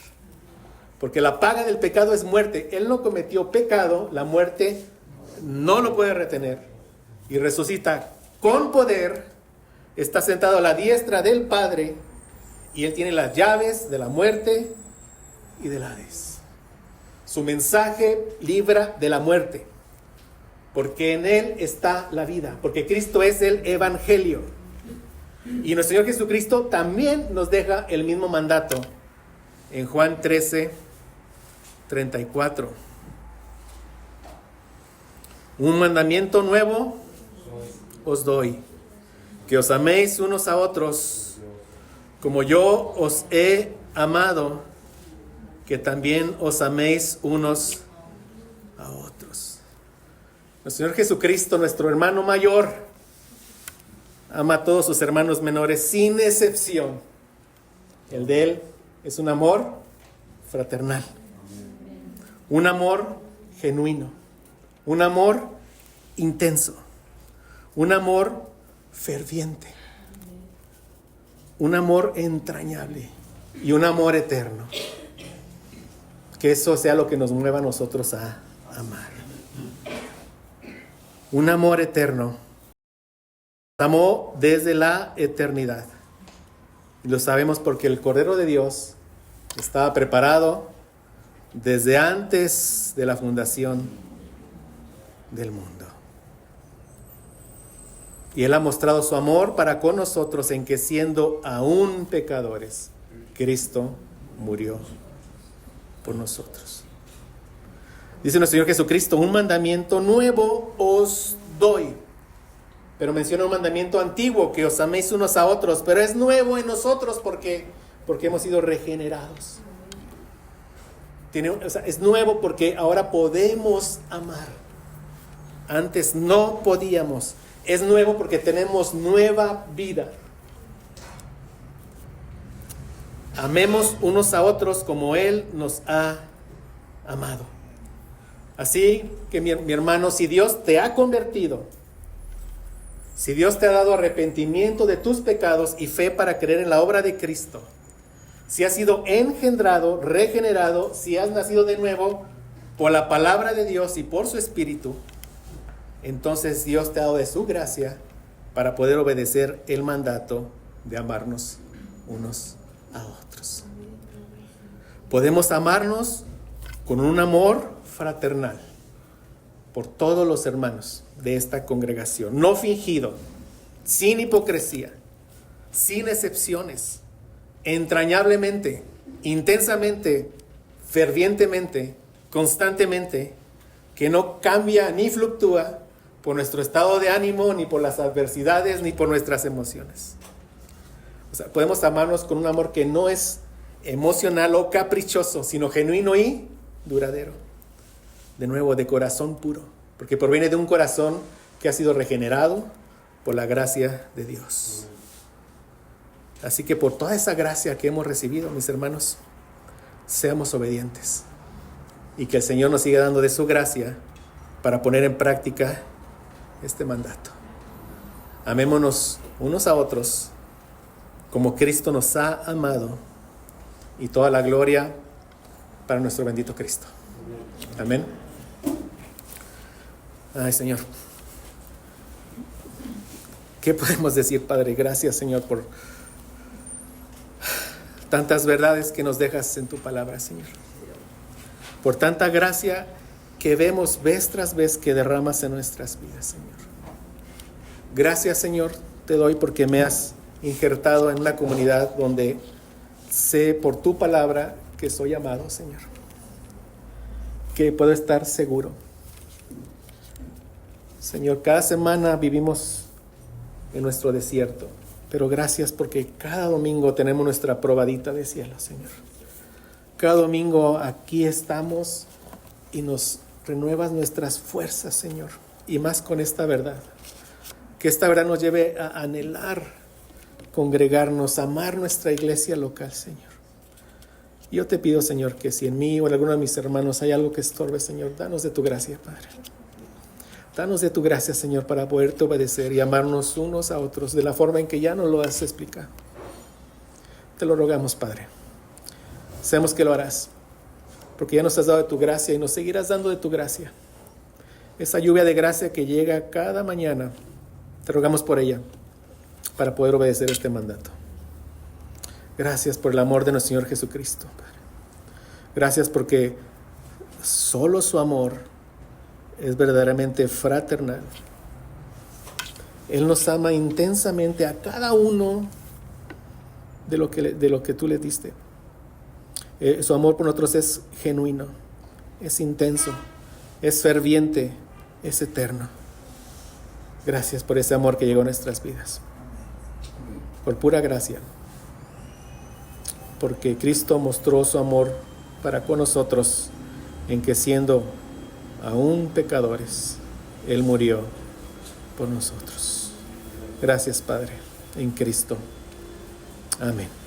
Porque la paga del pecado es muerte. Él no cometió pecado, la muerte no lo puede retener. Y resucita con poder, está sentado a la diestra del Padre, y Él tiene las llaves de la muerte y del Hades. Su mensaje libra de la muerte. porque en Él está la vida, porque Cristo es el Evangelio. Y nuestro Señor Jesucristo también nos deja el mismo mandato en Juan 13:34. Un mandamiento nuevo os doy, que os améis unos a otros, como yo os he amado, que también os améis unos a otros. Nuestro Señor Jesucristo, nuestro hermano mayor, ama a todos sus hermanos menores sin excepción. El de Él es un amor fraternal, un amor genuino, un amor intenso, un amor ferviente, un amor entrañable y un amor eterno. Que eso sea lo que nos mueva a nosotros a amar. Un amor eterno. Amó desde la eternidad. Y lo sabemos porque el Cordero de Dios estaba preparado desde antes de la fundación del mundo. Y Él ha mostrado su amor para con nosotros en que siendo aún pecadores, Cristo murió por nosotros. Dice nuestro Señor Jesucristo, un mandamiento nuevo os doy. Pero menciona un mandamiento antiguo, que os améis unos a otros, pero es nuevo en nosotros porque hemos sido regenerados. Es nuevo porque ahora podemos amar. Antes no podíamos. Es nuevo porque tenemos nueva vida. Amemos unos a otros como Él nos ha amado. Así que mi hermano, si Dios te ha convertido, si Dios te ha dado arrepentimiento de tus pecados y fe para creer en la obra de Cristo, si has sido engendrado, regenerado, si has nacido de nuevo por la palabra de Dios y por su Espíritu, entonces Dios te ha dado de su gracia para poder obedecer el mandato de amarnos unos a otros. Podemos amarnos con un amor fraternal por todos los hermanos de esta congregación, no fingido, sin hipocresía, sin excepciones, entrañablemente, intensamente, fervientemente, constantemente, que no cambia ni fluctúa por nuestro estado de ánimo, ni por las adversidades, ni por nuestras emociones. O sea, podemos amarnos con un amor que no es emocional o caprichoso, sino genuino y duradero. De nuevo, de corazón puro, porque proviene de un corazón que ha sido regenerado por la gracia de Dios. Así que por toda esa gracia que hemos recibido, mis hermanos, seamos obedientes y que el Señor nos siga dando de su gracia para poner en práctica este mandato. Amémonos unos a otros como Cristo nos ha amado, y toda la gloria para nuestro bendito Cristo. Amén. Ay, Señor, ¿qué podemos decir, Padre? Gracias, Señor, por tantas verdades que nos dejas en tu palabra, Señor. Por tanta gracia que vemos vez tras vez que derramas en nuestras vidas, Señor. Gracias, Señor, te doy porque me has injertado en una comunidad donde sé por tu palabra que soy amado, Señor. Que puedo estar seguro. Señor, cada semana vivimos en nuestro desierto, pero gracias porque cada domingo tenemos nuestra probadita de cielo, Señor. Cada domingo aquí estamos y nos renuevas nuestras fuerzas, Señor, y más con esta verdad. Que esta verdad nos lleve a anhelar congregarnos, amar nuestra iglesia local, Señor. Yo te pido, Señor, que si en mí o en alguno de mis hermanos hay algo que estorbe, Señor, danos de tu gracia, Padre. Danos de tu gracia, Señor, para poderte obedecer y amarnos unos a otros de la forma en que ya nos lo has explicado. Te lo rogamos, Padre. Sabemos que lo harás, porque ya nos has dado de tu gracia y nos seguirás dando de tu gracia. Esa lluvia de gracia que llega cada mañana, te rogamos por ella, para poder obedecer este mandato. Gracias por el amor de nuestro Señor Jesucristo, Padre. Gracias porque solo su amor es verdaderamente fraternal. Él nos ama intensamente a cada uno de lo que tú le diste. Su amor por nosotros es genuino, es intenso, es ferviente, es eterno. Gracias por ese amor que llegó a nuestras vidas. Por pura gracia. Porque Cristo mostró su amor para con nosotros en que siendo aún pecadores, Él murió por nosotros. Gracias, Padre, en Cristo. Amén.